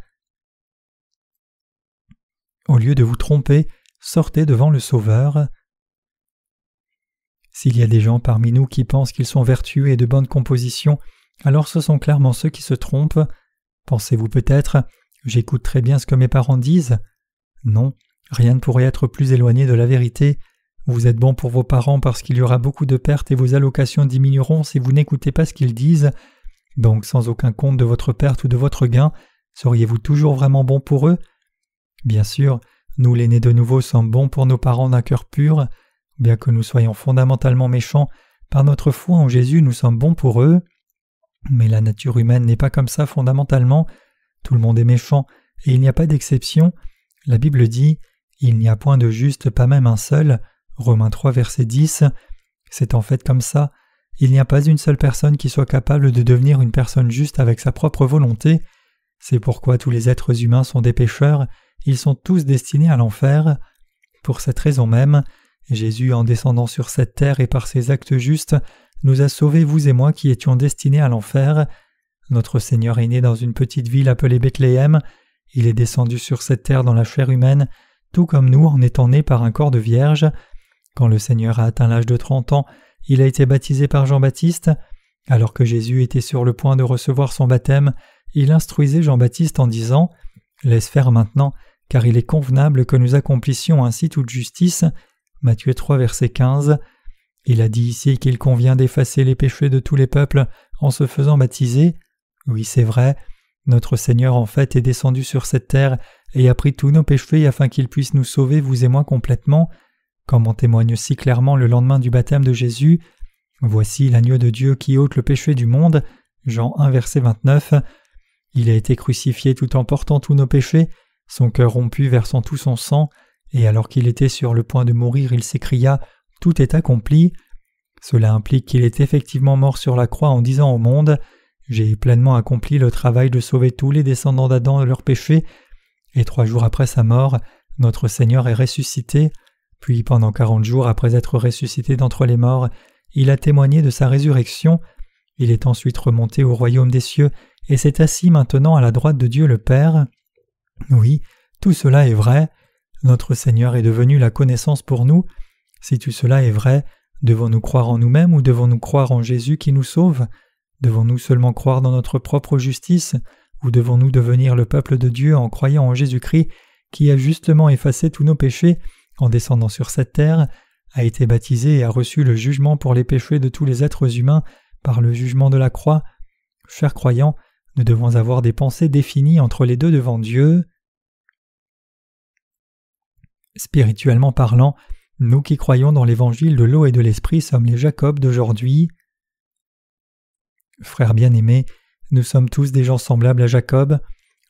Au lieu de vous tromper, sortez devant le Sauveur. S'il y a des gens parmi nous qui pensent qu'ils sont vertueux et de bonne composition, alors ce sont clairement ceux qui se trompent. Pensez-vous peut-être « J'écoute très bien ce que mes parents disent ?» Non, rien ne pourrait être plus éloigné de la vérité. Vous êtes bon pour vos parents parce qu'il y aura beaucoup de pertes et vos allocations diminueront si vous n'écoutez pas ce qu'ils disent. Donc sans aucun compte de votre perte ou de votre gain, seriez-vous toujours vraiment bon pour eux? Bien sûr, nous les nés de nouveau sommes bons pour nos parents d'un cœur pur. Bien que nous soyons fondamentalement méchants, par notre foi en Jésus nous sommes bons pour eux. Mais la nature humaine n'est pas comme ça fondamentalement. Tout le monde est méchant et il n'y a pas d'exception. La Bible dit « Il n'y a point de juste, pas même un seul » Romains 3, verset 10. C'est en fait comme ça. Il n'y a pas une seule personne qui soit capable de devenir une personne juste avec sa propre volonté. C'est pourquoi tous les êtres humains sont des pécheurs. Ils sont tous destinés à l'enfer. Pour cette raison même, Jésus, en descendant sur cette terre et par ses actes justes, nous a sauvés, vous et moi qui étions destinés à l'enfer. Notre Seigneur est né dans une petite ville appelée Bethléem. Il est descendu sur cette terre dans la chair humaine, tout comme nous en étant né par un corps de vierge. Quand le Seigneur a atteint l'âge de 30 ans, il a été baptisé par Jean-Baptiste. Alors que Jésus était sur le point de recevoir son baptême, il instruisait Jean-Baptiste en disant « Laisse faire maintenant, car il est convenable que nous accomplissions ainsi toute justice. Matthieu 3, verset 15. Il a dit ici qu'il convient d'effacer les péchés de tous les peuples en se faisant baptiser. Oui, c'est vrai, notre Seigneur en fait est descendu sur cette terre et a pris tous nos péchés afin qu'il puisse nous sauver, vous et moi, complètement, comme on témoigne si clairement le lendemain du baptême de Jésus. Voici l'agneau de Dieu qui ôte le péché du monde. Jean 1, verset 29. Il a été crucifié tout en portant tous nos péchés, son cœur rompu versant tout son sang, et alors qu'il était sur le point de mourir, il s'écria « Tout est accompli ». Cela implique qu'il est effectivement mort sur la croix en disant au monde « J'ai pleinement accompli le travail de sauver tous les descendants d'Adam de leurs péchés ». Et 3 jours après sa mort, notre Seigneur est ressuscité, puis pendant 40 jours après être ressuscité d'entre les morts, il a témoigné de sa résurrection. Il est ensuite remonté au royaume des cieux et s'est assis maintenant à la droite de Dieu le Père. Oui, tout cela est vrai. Notre Seigneur est devenu la connaissance pour nous. Si tout cela est vrai, devons-nous croire en nous-mêmes ou devons-nous croire en Jésus qui nous sauve? Devons-nous seulement croire dans notre propre justice ou devons-nous devenir le peuple de Dieu en croyant en Jésus-Christ qui a justement effacé tous nos péchés en descendant sur cette terre, a été baptisé et a reçu le jugement pour les péchés de tous les êtres humains par le jugement de la croix? Chers croyants, nous devons avoir des pensées définies entre les deux devant Dieu. Spirituellement parlant, nous qui croyons dans l'évangile de l'eau et de l'esprit sommes les Jacob d'aujourd'hui. Frères bien-aimés, nous sommes tous des gens semblables à Jacob.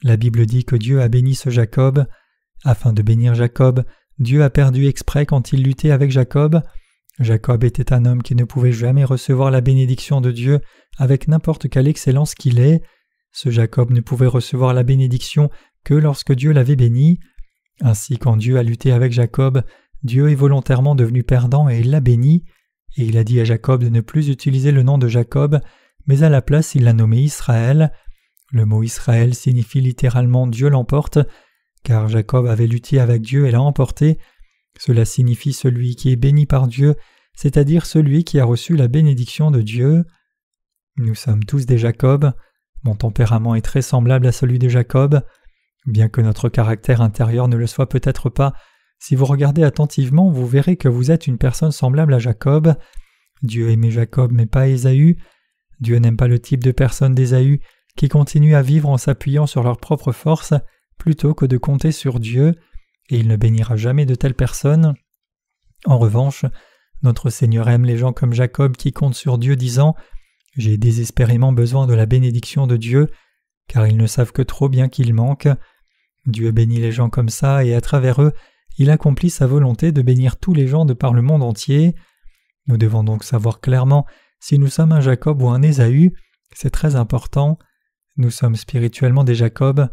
La Bible dit que Dieu a béni ce Jacob. Afin de bénir Jacob, Dieu a perdu exprès quand il luttait avec Jacob. Jacob était un homme qui ne pouvait jamais recevoir la bénédiction de Dieu avec n'importe quelle excellence qu'il est. Ce Jacob ne pouvait recevoir la bénédiction que lorsque Dieu l'avait béni. Ainsi, quand Dieu a lutté avec Jacob, Dieu est volontairement devenu perdant et il l'a béni. Et il a dit à Jacob de ne plus utiliser le nom de Jacob, mais à la place il l'a nommé Israël. Le mot Israël signifie littéralement Dieu l'emporte, car Jacob avait lutté avec Dieu et l'a emporté. Cela signifie celui qui est béni par Dieu, c'est-à-dire celui qui a reçu la bénédiction de Dieu. Nous sommes tous des Jacob. Mon tempérament est très semblable à celui de Jacob. Bien que notre caractère intérieur ne le soit peut-être pas, si vous regardez attentivement, vous verrez que vous êtes une personne semblable à Jacob. Dieu aimait Jacob mais pas Ésaü. Dieu n'aime pas le type de personne d'Ésaü qui continue à vivre en s'appuyant sur leur propre force plutôt que de compter sur Dieu, et il ne bénira jamais de telles personnes. En revanche, notre Seigneur aime les gens comme Jacob qui comptent sur Dieu disant « J'ai désespérément besoin de la bénédiction de Dieu », car ils ne savent que trop bien qu'il manque. Dieu bénit les gens comme ça et à travers eux, il accomplit sa volonté de bénir tous les gens de par le monde entier. Nous devons donc savoir clairement si nous sommes un Jacob ou un Ésaü, c'est très important. Nous sommes spirituellement des Jacob,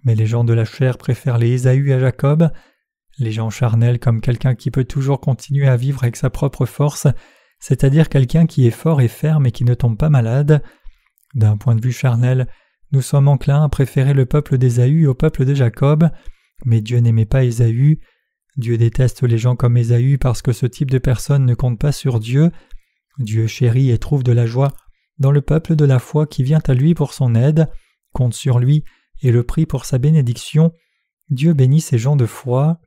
mais les gens de la chair préfèrent les Ésaü à Jacob. Les gens charnels comme quelqu'un qui peut toujours continuer à vivre avec sa propre force, c'est-à-dire quelqu'un qui est fort et ferme et qui ne tombe pas malade. D'un point de vue charnel, nous sommes enclins à préférer le peuple d'Ésaü au peuple de Jacob, mais Dieu n'aimait pas Ésaü. Dieu déteste les gens comme Ésaü parce que ce type de personne ne compte pas sur Dieu. Dieu chérit et trouve de la joie dans le peuple de la foi qui vient à lui pour son aide, compte sur lui et le prie pour sa bénédiction. Dieu bénit ces gens de foi.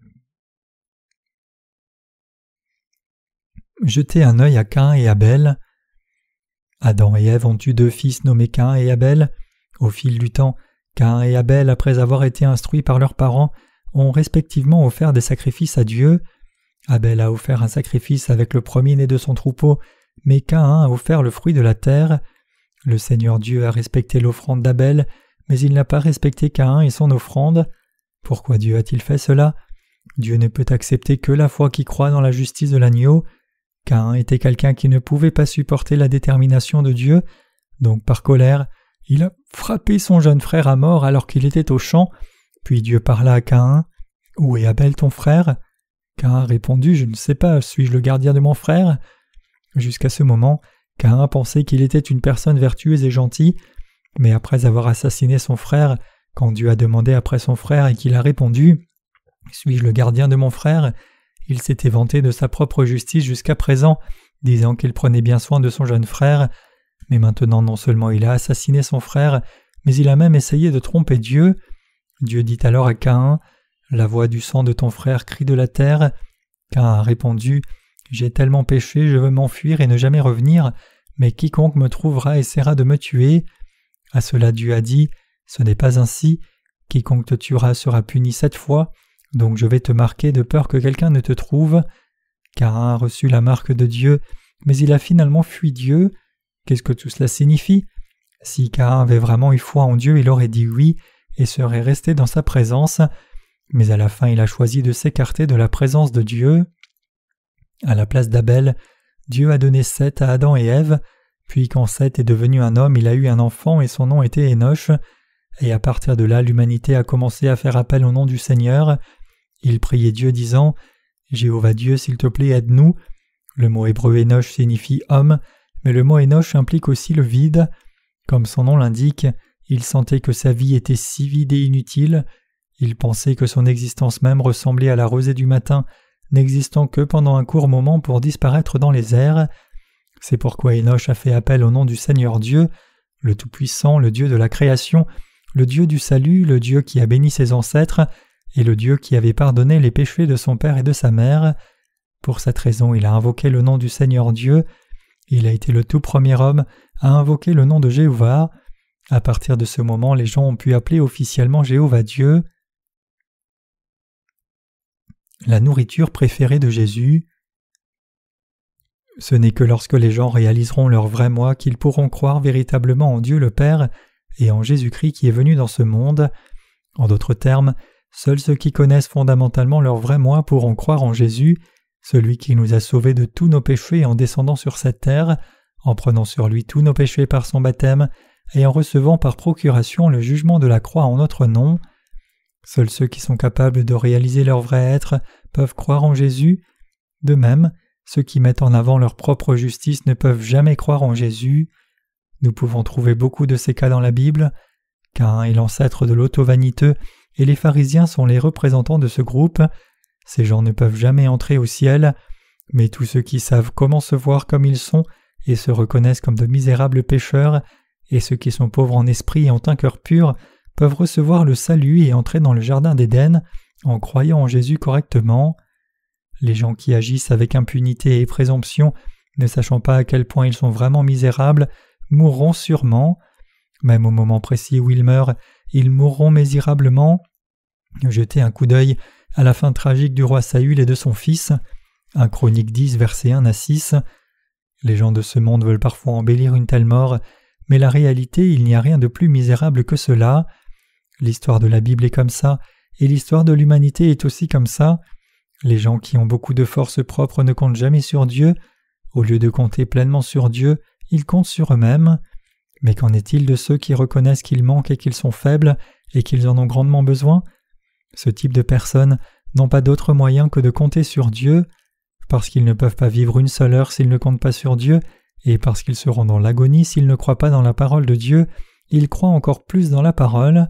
Jetez un œil à Caïn et Abel. Adam et Ève ont eu 2 fils nommés Caïn et Abel. Au fil du temps, Caïn et Abel, après avoir été instruits par leurs parents, ont respectivement offert des sacrifices à Dieu. Abel a offert un sacrifice avec le premier-né de son troupeau, mais Caïn a offert le fruit de la terre. Le Seigneur Dieu a respecté l'offrande d'Abel, mais il n'a pas respecté Caïn et son offrande. Pourquoi Dieu a-t-il fait cela? Dieu ne peut accepter que la foi qui croit dans la justice de l'agneau. Caïn était quelqu'un qui ne pouvait pas supporter la détermination de Dieu, donc par colère, il a frappé son jeune frère à mort alors qu'il était au champ. Puis Dieu parla à Caïn. « Où est Abel ton frère ?» Caïn répondit « Je ne sais pas, suis-je le gardien de mon frère ?» Jusqu'à ce moment, Caïn pensait qu'il était une personne vertueuse et gentille, mais après avoir assassiné son frère, quand Dieu a demandé après son frère et qu'il a répondu « Suis-je le gardien de mon frère ?» il s'était vanté de sa propre justice jusqu'à présent, disant qu'il prenait bien soin de son jeune frère, mais maintenant non seulement il a assassiné son frère, mais il a même essayé de tromper Dieu. Dieu dit alors à Caïn « La voix du sang de ton frère crie de la terre. » Caïn a répondu « J'ai tellement péché, je veux m'enfuir et ne jamais revenir, mais quiconque me trouvera essaiera de me tuer. » À cela Dieu a dit « Ce n'est pas ainsi, quiconque te tuera sera puni 7 fois, donc je vais te marquer de peur que quelqu'un ne te trouve. » Caïn a reçu la marque de Dieu, mais il a finalement fui Dieu. Qu'est-ce que tout cela signifie? Si Caïn avait vraiment eu foi en Dieu, il aurait dit oui et serait resté dans sa présence, mais à la fin il a choisi de s'écarter de la présence de Dieu. À la place d'Abel, Dieu a donné Seth à Adam et Ève, puis quand Seth est devenu un homme, il a eu un enfant et son nom était Enoch, et à partir de là l'humanité a commencé à faire appel au nom du Seigneur. Il priait Dieu disant « Jéhovah Dieu, s'il te plaît, aide-nous ». Le mot hébreu Enoch signifie homme, mais le mot Enoch implique aussi le vide. Comme son nom l'indique, il sentait que sa vie était si vide et inutile. Il pensait que son existence même ressemblait à la rosée du matin, n'existant que pendant un court moment pour disparaître dans les airs. C'est pourquoi Enoch a fait appel au nom du Seigneur Dieu, le Tout-Puissant, le Dieu de la création, le Dieu du salut, le Dieu qui a béni ses ancêtres, et le Dieu qui avait pardonné les péchés de son père et de sa mère. Pour cette raison, il a invoqué le nom du Seigneur Dieu. Il a été le tout premier homme à invoquer le nom de Jéhovah. À partir de ce moment, les gens ont pu appeler officiellement Jéhovah Dieu. La nourriture préférée de Jésus. Ce n'est que lorsque les gens réaliseront leur vrai moi qu'ils pourront croire véritablement en Dieu le Père et en Jésus-Christ qui est venu dans ce monde. En d'autres termes, seuls ceux qui connaissent fondamentalement leur vrai moi pourront croire en Jésus, celui qui nous a sauvés de tous nos péchés en descendant sur cette terre, en prenant sur lui tous nos péchés par son baptême et en recevant par procuration le jugement de la croix en notre nom. Seuls ceux qui sont capables de réaliser leur vrai être peuvent croire en Jésus. De même, ceux qui mettent en avant leur propre justice ne peuvent jamais croire en Jésus. Nous pouvons trouver beaucoup de ces cas dans la Bible. Caïn est l'ancêtre de l'auto-vaniteux et les pharisiens sont les représentants de ce groupe. Ces gens ne peuvent jamais entrer au ciel, mais tous ceux qui savent comment se voir comme ils sont et se reconnaissent comme de misérables pécheurs, et ceux qui sont pauvres en esprit et ont un cœur pur, peuvent recevoir le salut et entrer dans le jardin d'Éden en croyant en Jésus correctement. Les gens qui agissent avec impunité et présomption, ne sachant pas à quel point ils sont vraiment misérables, mourront sûrement. Même au moment précis où ils meurent, ils mourront misérablement. Jetez un coup d'œil à la fin tragique du roi Saül et de son fils. 1 Chroniques 10, versets 1 à 6. Les gens de ce monde veulent parfois embellir une telle mort, mais la réalité, il n'y a rien de plus misérable que cela. L'histoire de la Bible est comme ça, et l'histoire de l'humanité est aussi comme ça. Les gens qui ont beaucoup de force propre ne comptent jamais sur Dieu. Au lieu de compter pleinement sur Dieu, ils comptent sur eux-mêmes. Mais qu'en est-il de ceux qui reconnaissent qu'ils manquent et qu'ils sont faibles et qu'ils en ont grandement besoin? Ce type de personnes n'ont pas d'autre moyen que de compter sur Dieu, parce qu'ils ne peuvent pas vivre une seule heure s'ils ne comptent pas sur Dieu, et parce qu'ils seront dans l'agonie s'ils ne croient pas dans la parole de Dieu, ils croient encore plus dans la parole.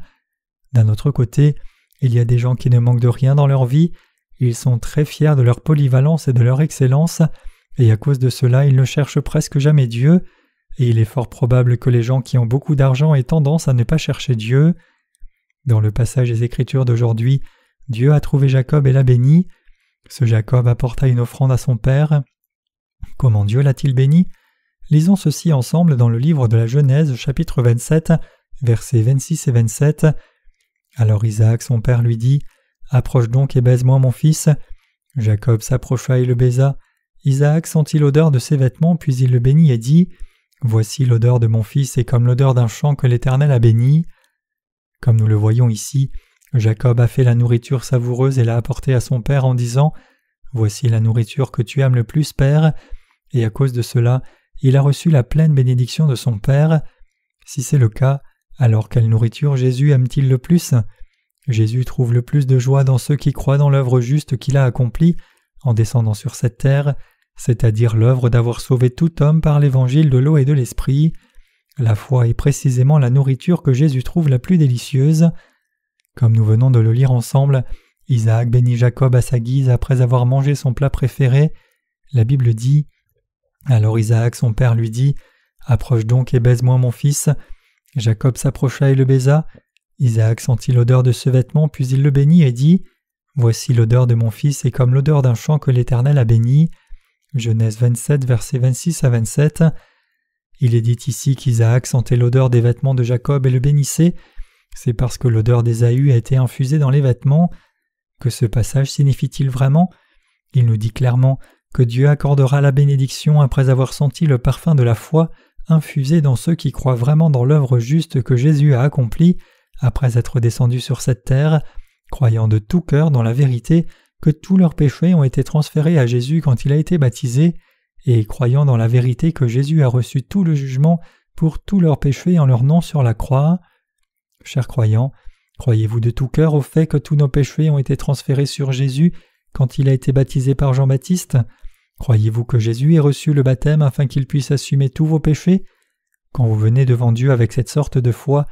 D'un autre côté, il y a des gens qui ne manquent de rien dans leur vie, ils sont très fiers de leur polyvalence et de leur excellence, et à cause de cela ils ne cherchent presque jamais Dieu, et il est fort probable que les gens qui ont beaucoup d'argent aient tendance à ne pas chercher Dieu. Dans le passage des Écritures d'aujourd'hui, Dieu a trouvé Jacob et l'a béni. Ce Jacob apporta une offrande à son père. Comment Dieu l'a-t-il béni? Lisons ceci ensemble dans le livre de la Genèse, chapitre 27, versets 26 et 27. Alors Isaac, son père, lui dit « Approche donc et baise-moi mon fils. » Jacob s'approcha et le baisa. Isaac sentit l'odeur de ses vêtements, puis il le bénit et dit « Voici l'odeur de mon fils est comme l'odeur d'un champ que l'Éternel a béni. » Comme nous le voyons ici, Jacob a fait la nourriture savoureuse et l'a apportée à son père en disant « Voici la nourriture que tu aimes le plus, père. » Et à cause de cela, il a reçu la pleine bénédiction de son père. Si c'est le cas, alors quelle nourriture Jésus aime-t-il le plus? Jésus trouve le plus de joie dans ceux qui croient dans l'œuvre juste qu'il a accomplie en descendant sur cette terre, c'est-à-dire l'œuvre d'avoir sauvé tout homme par l'évangile de l'eau et de l'esprit. La foi est précisément la nourriture que Jésus trouve la plus délicieuse. Comme nous venons de le lire ensemble, Isaac bénit Jacob à sa guise après avoir mangé son plat préféré. La Bible dit « Alors Isaac son père lui dit « Approche donc et baise-moi mon fils. » Jacob s'approcha et le baisa. Isaac sentit l'odeur de ce vêtement, puis il le bénit et dit « Voici l'odeur de mon fils est comme l'odeur d'un champ que l'Éternel a béni. Genèse 27, versets 26 à 27. Il est dit ici qu'Isaac sentait l'odeur des vêtements de Jacob et le bénissait. C'est parce que l'odeur d'Ésaü a été infusée dans les vêtements. Que ce passage signifie-t-il vraiment? Il nous dit clairement que Dieu accordera la bénédiction après avoir senti le parfum de la foi infusé dans ceux qui croient vraiment dans l'œuvre juste que Jésus a accomplie après être descendu sur cette terre, croyant de tout cœur dans la vérité que tous leurs péchés ont été transférés à Jésus quand il a été baptisé, et croyant dans la vérité que Jésus a reçu tout le jugement pour tous leurs péchés en leur nom sur la croix. Chers croyants, croyez-vous de tout cœur au fait que tous nos péchés ont été transférés sur Jésus quand il a été baptisé par Jean-Baptiste? Croyez-vous que Jésus ait reçu le baptême afin qu'il puisse assumer tous vos péchés? Quand vous venez devant Dieu avec cette sorte de foi,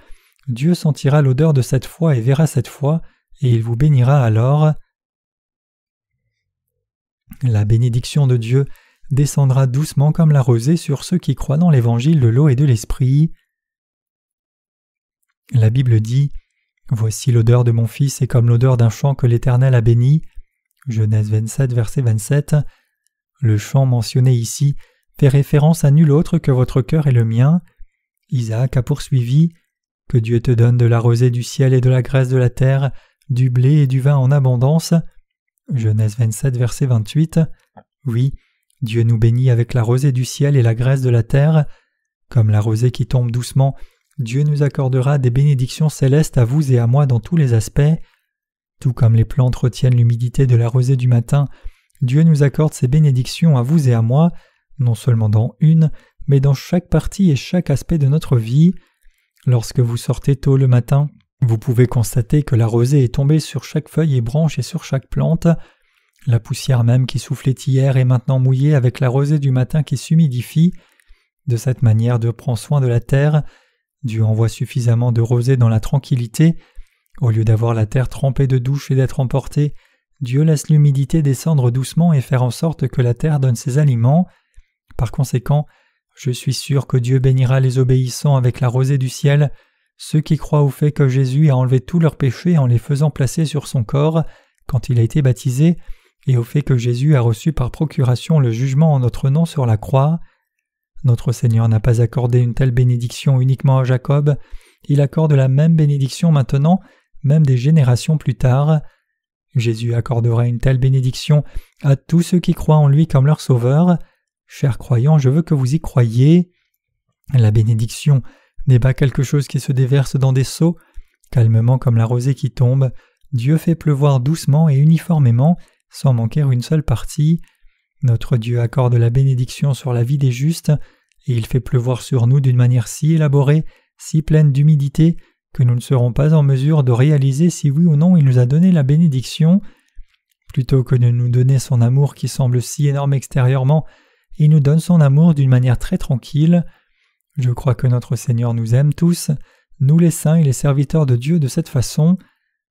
Dieu sentira l'odeur de cette foi et verra cette foi, et il vous bénira alors. La bénédiction de Dieu descendra doucement comme la rosée sur ceux qui croient dans l'évangile de l'eau et de l'esprit. La Bible dit « Voici l'odeur de mon fils est comme l'odeur d'un champ que l'Éternel a béni » Genèse 27, verset 27. Le champ mentionné ici fait référence à nul autre que votre cœur et le mien. Isaac a poursuivi « Que Dieu te donne de la rosée du ciel et de la graisse de la terre, du blé et du vin en abondance » Genèse 27, verset 28. Oui, Dieu nous bénit avec la rosée du ciel et la graisse de la terre. Comme la rosée qui tombe doucement, Dieu nous accordera des bénédictions célestes à vous et à moi dans tous les aspects. Tout comme les plantes retiennent l'humidité de la rosée du matin, Dieu nous accorde ces bénédictions à vous et à moi, non seulement dans une, mais dans chaque partie et chaque aspect de notre vie. Lorsque vous sortez tôt le matin, vous pouvez constater que la rosée est tombée sur chaque feuille et branche et sur chaque plante. La poussière même qui soufflait hier est maintenant mouillée avec la rosée du matin qui s'humidifie. De cette manière, Dieu prend soin de la terre. Dieu envoie suffisamment de rosée dans la tranquillité. Au lieu d'avoir la terre trempée de douche et d'être emportée, Dieu laisse l'humidité descendre doucement et faire en sorte que la terre donne ses aliments. Par conséquent, je suis sûr que Dieu bénira les obéissants avec la rosée du ciel, ceux qui croient au fait que Jésus a enlevé tous leurs péchés en les faisant placer sur son corps quand il a été baptisé, et au fait que Jésus a reçu par procuration le jugement en notre nom sur la croix. Notre Seigneur n'a pas accordé une telle bénédiction uniquement à Jacob, il accorde la même bénédiction maintenant, même des générations plus tard. Jésus accordera une telle bénédiction à tous ceux qui croient en lui comme leur sauveur. Chers croyants, je veux que vous y croyiez. La bénédiction n'est pas quelque chose qui se déverse dans des seaux. Calmement comme la rosée qui tombe, Dieu fait pleuvoir doucement et uniformément, sans manquer une seule partie. Notre Dieu accorde la bénédiction sur la vie des justes, et il fait pleuvoir sur nous d'une manière si élaborée, si pleine d'humidité, que nous ne serons pas en mesure de réaliser si oui ou non il nous a donné la bénédiction. Plutôt que de nous donner son amour qui semble si énorme extérieurement, il nous donne son amour d'une manière très tranquille. Je crois que notre Seigneur nous aime tous, nous les saints et les serviteurs de Dieu de cette façon.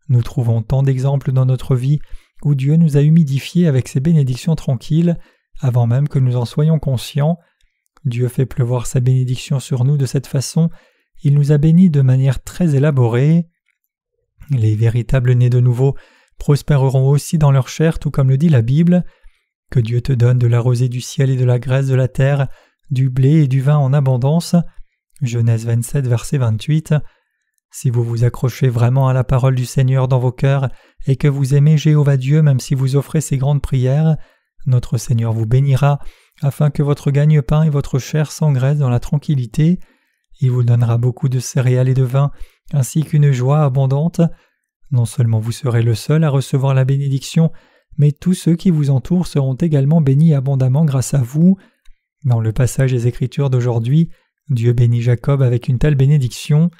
Nous trouvons tant d'exemples dans notre vie où Dieu nous a humidifiés avec ses bénédictions tranquilles, avant même que nous en soyons conscients. Dieu fait pleuvoir sa bénédiction sur nous de cette façon, il nous a bénis de manière très élaborée. Les véritables nés de nouveau prospéreront aussi dans leur chair, tout comme le dit la Bible. Que Dieu te donne de la rosée du ciel et de la graisse de la terre, du blé et du vin en abondance. Genèse 27, verset 28. Si vous vous accrochez vraiment à la parole du Seigneur dans vos cœurs et que vous aimez Jéhovah Dieu même si vous offrez ces grandes prières, notre Seigneur vous bénira afin que votre gagne-pain et votre chair s'engraissent dans la tranquillité. Il vous donnera beaucoup de céréales et de vin ainsi qu'une joie abondante. Non seulement vous serez le seul à recevoir la bénédiction, mais tous ceux qui vous entourent seront également bénis abondamment grâce à vous. Dans le passage des Écritures d'aujourd'hui, Dieu bénit Jacob avec une telle bénédiction.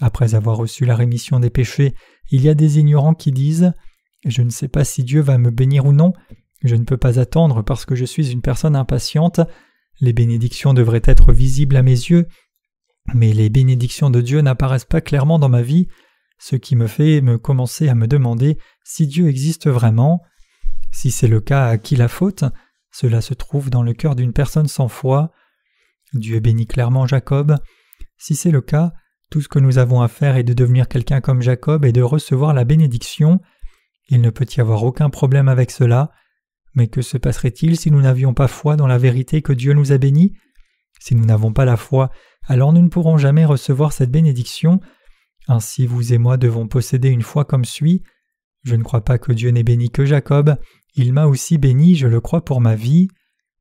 Après avoir reçu la rémission des péchés, il y a des ignorants qui disent « Je ne sais pas si Dieu va me bénir ou non, je ne peux pas attendre parce que je suis une personne impatiente, les bénédictions devraient être visibles à mes yeux, mais les bénédictions de Dieu n'apparaissent pas clairement dans ma vie, ce qui me fait me commencer à me demander si Dieu existe vraiment. Si c'est le cas, à qui la faute? Cela se trouve dans le cœur d'une personne sans foi. Dieu bénit clairement Jacob. Si c'est le cas, tout ce que nous avons à faire est de devenir quelqu'un comme Jacob et de recevoir la bénédiction. Il ne peut y avoir aucun problème avec cela. Mais que se passerait-il si nous n'avions pas foi dans la vérité que Dieu nous a bénie? Si nous n'avons pas la foi, alors nous ne pourrons jamais recevoir cette bénédiction. Ainsi vous et moi devons posséder une foi comme suit. Je ne crois pas que Dieu n'ait béni que Jacob, il m'a aussi béni, je le crois pour ma vie.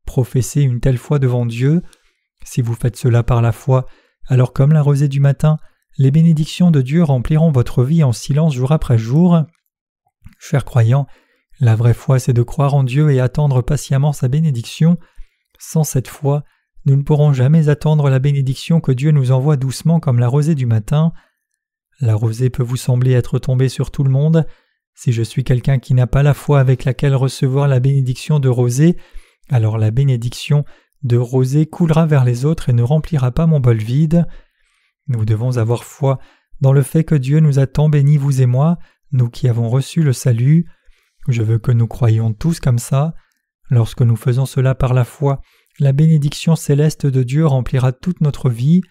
Professez une telle foi devant Dieu. Si vous faites cela par la foi, alors comme la rosée du matin, les bénédictions de Dieu rempliront votre vie en silence jour après jour. Chers croyants, la vraie foi c'est de croire en Dieu et attendre patiemment sa bénédiction. Sans cette foi, nous ne pourrons jamais attendre la bénédiction que Dieu nous envoie doucement comme la rosée du matin. La rosée peut vous sembler être tombée sur tout le monde. Si je suis quelqu'un qui n'a pas la foi avec laquelle recevoir la bénédiction de rosée, alors la bénédiction de rosée coulera vers les autres et ne remplira pas mon bol vide. Nous devons avoir foi dans le fait que Dieu nous a tant bénis, vous et moi, nous qui avons reçu le salut. Je veux que nous croyions tous comme ça. Lorsque nous faisons cela par la foi, la bénédiction céleste de Dieu remplira toute notre vie.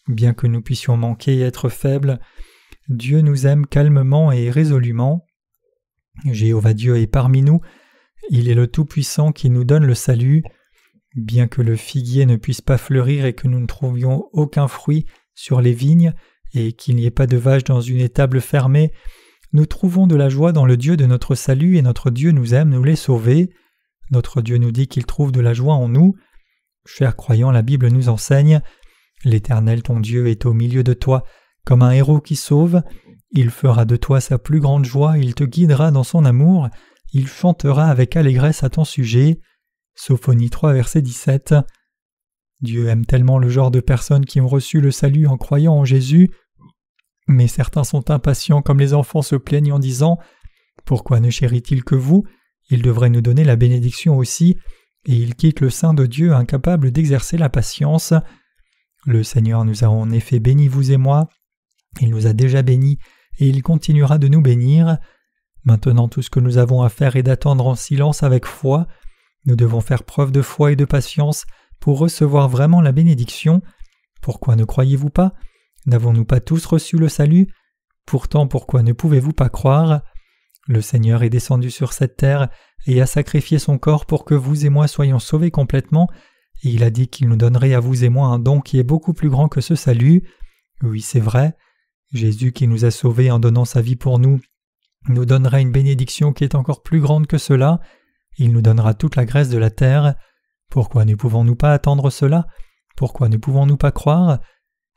Bien que nous puissions manquer et être faibles, Dieu nous aime calmement et résolument. Jéhovah Dieu est parmi nous. Il est le Tout-Puissant qui nous donne le salut. Bien que le figuier ne puisse pas fleurir et que nous ne trouvions aucun fruit sur les vignes et qu'il n'y ait pas de vaches dans une étable fermée, nous trouvons de la joie dans le Dieu de notre salut et notre Dieu nous aime nous les sauver. Notre Dieu nous dit qu'il trouve de la joie en nous. Chers croyants, la Bible nous enseigne « L'Éternel ton Dieu est au milieu de toi, comme un héros qui sauve. Il fera de toi sa plus grande joie, il te guidera dans son amour, il chantera avec allégresse à ton sujet. » Sophonie 3, verset 17. Dieu aime tellement le genre de personnes qui ont reçu le salut en croyant en Jésus, mais certains sont impatients comme les enfants se plaignent en disant « Pourquoi ne chérit-il que vous? Il devrait nous donner la bénédiction aussi. » Et ils quittent le sein de Dieu incapables d'exercer la patience. Le Seigneur nous a en effet bénis, vous et moi. Il nous a déjà bénis et il continuera de nous bénir. Maintenant, tout ce que nous avons à faire est d'attendre en silence avec foi. Nous devons faire preuve de foi et de patience pour recevoir vraiment la bénédiction. Pourquoi ne croyez-vous pas? N'avons-nous pas tous reçu le salut? Pourtant, pourquoi ne pouvez-vous pas croire? Le Seigneur est descendu sur cette terre et a sacrifié son corps pour que vous et moi soyons sauvés complètement, et il a dit qu'il nous donnerait à vous et moi un don qui est beaucoup plus grand que ce salut. Oui, c'est vrai. Jésus qui nous a sauvés en donnant sa vie pour nous donnerait une bénédiction qui est encore plus grande que cela. Il nous donnera toute la grâce de la terre. Pourquoi ne pouvons-nous pas attendre cela? Pourquoi ne pouvons-nous pas croire?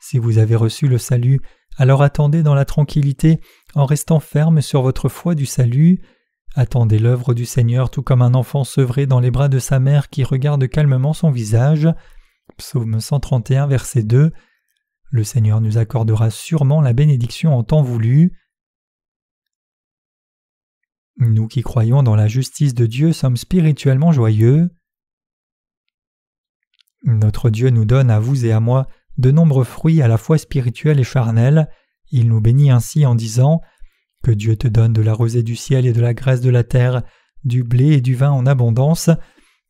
Si vous avez reçu le salut, alors attendez dans la tranquillité en restant ferme sur votre foi du salut. Attendez l'œuvre du Seigneur tout comme un enfant sevré dans les bras de sa mère qui regarde calmement son visage. Psaume 131, verset 2. Le Seigneur nous accordera sûrement la bénédiction en temps voulu. Nous qui croyons dans la justice de Dieu sommes spirituellement joyeux. Notre Dieu nous donne à vous et à moi de nombreux fruits à la fois spirituels et charnels. Il nous bénit ainsi en disant « Que Dieu te donne de la rosée du ciel et de la graisse de la terre, du blé et du vin en abondance. »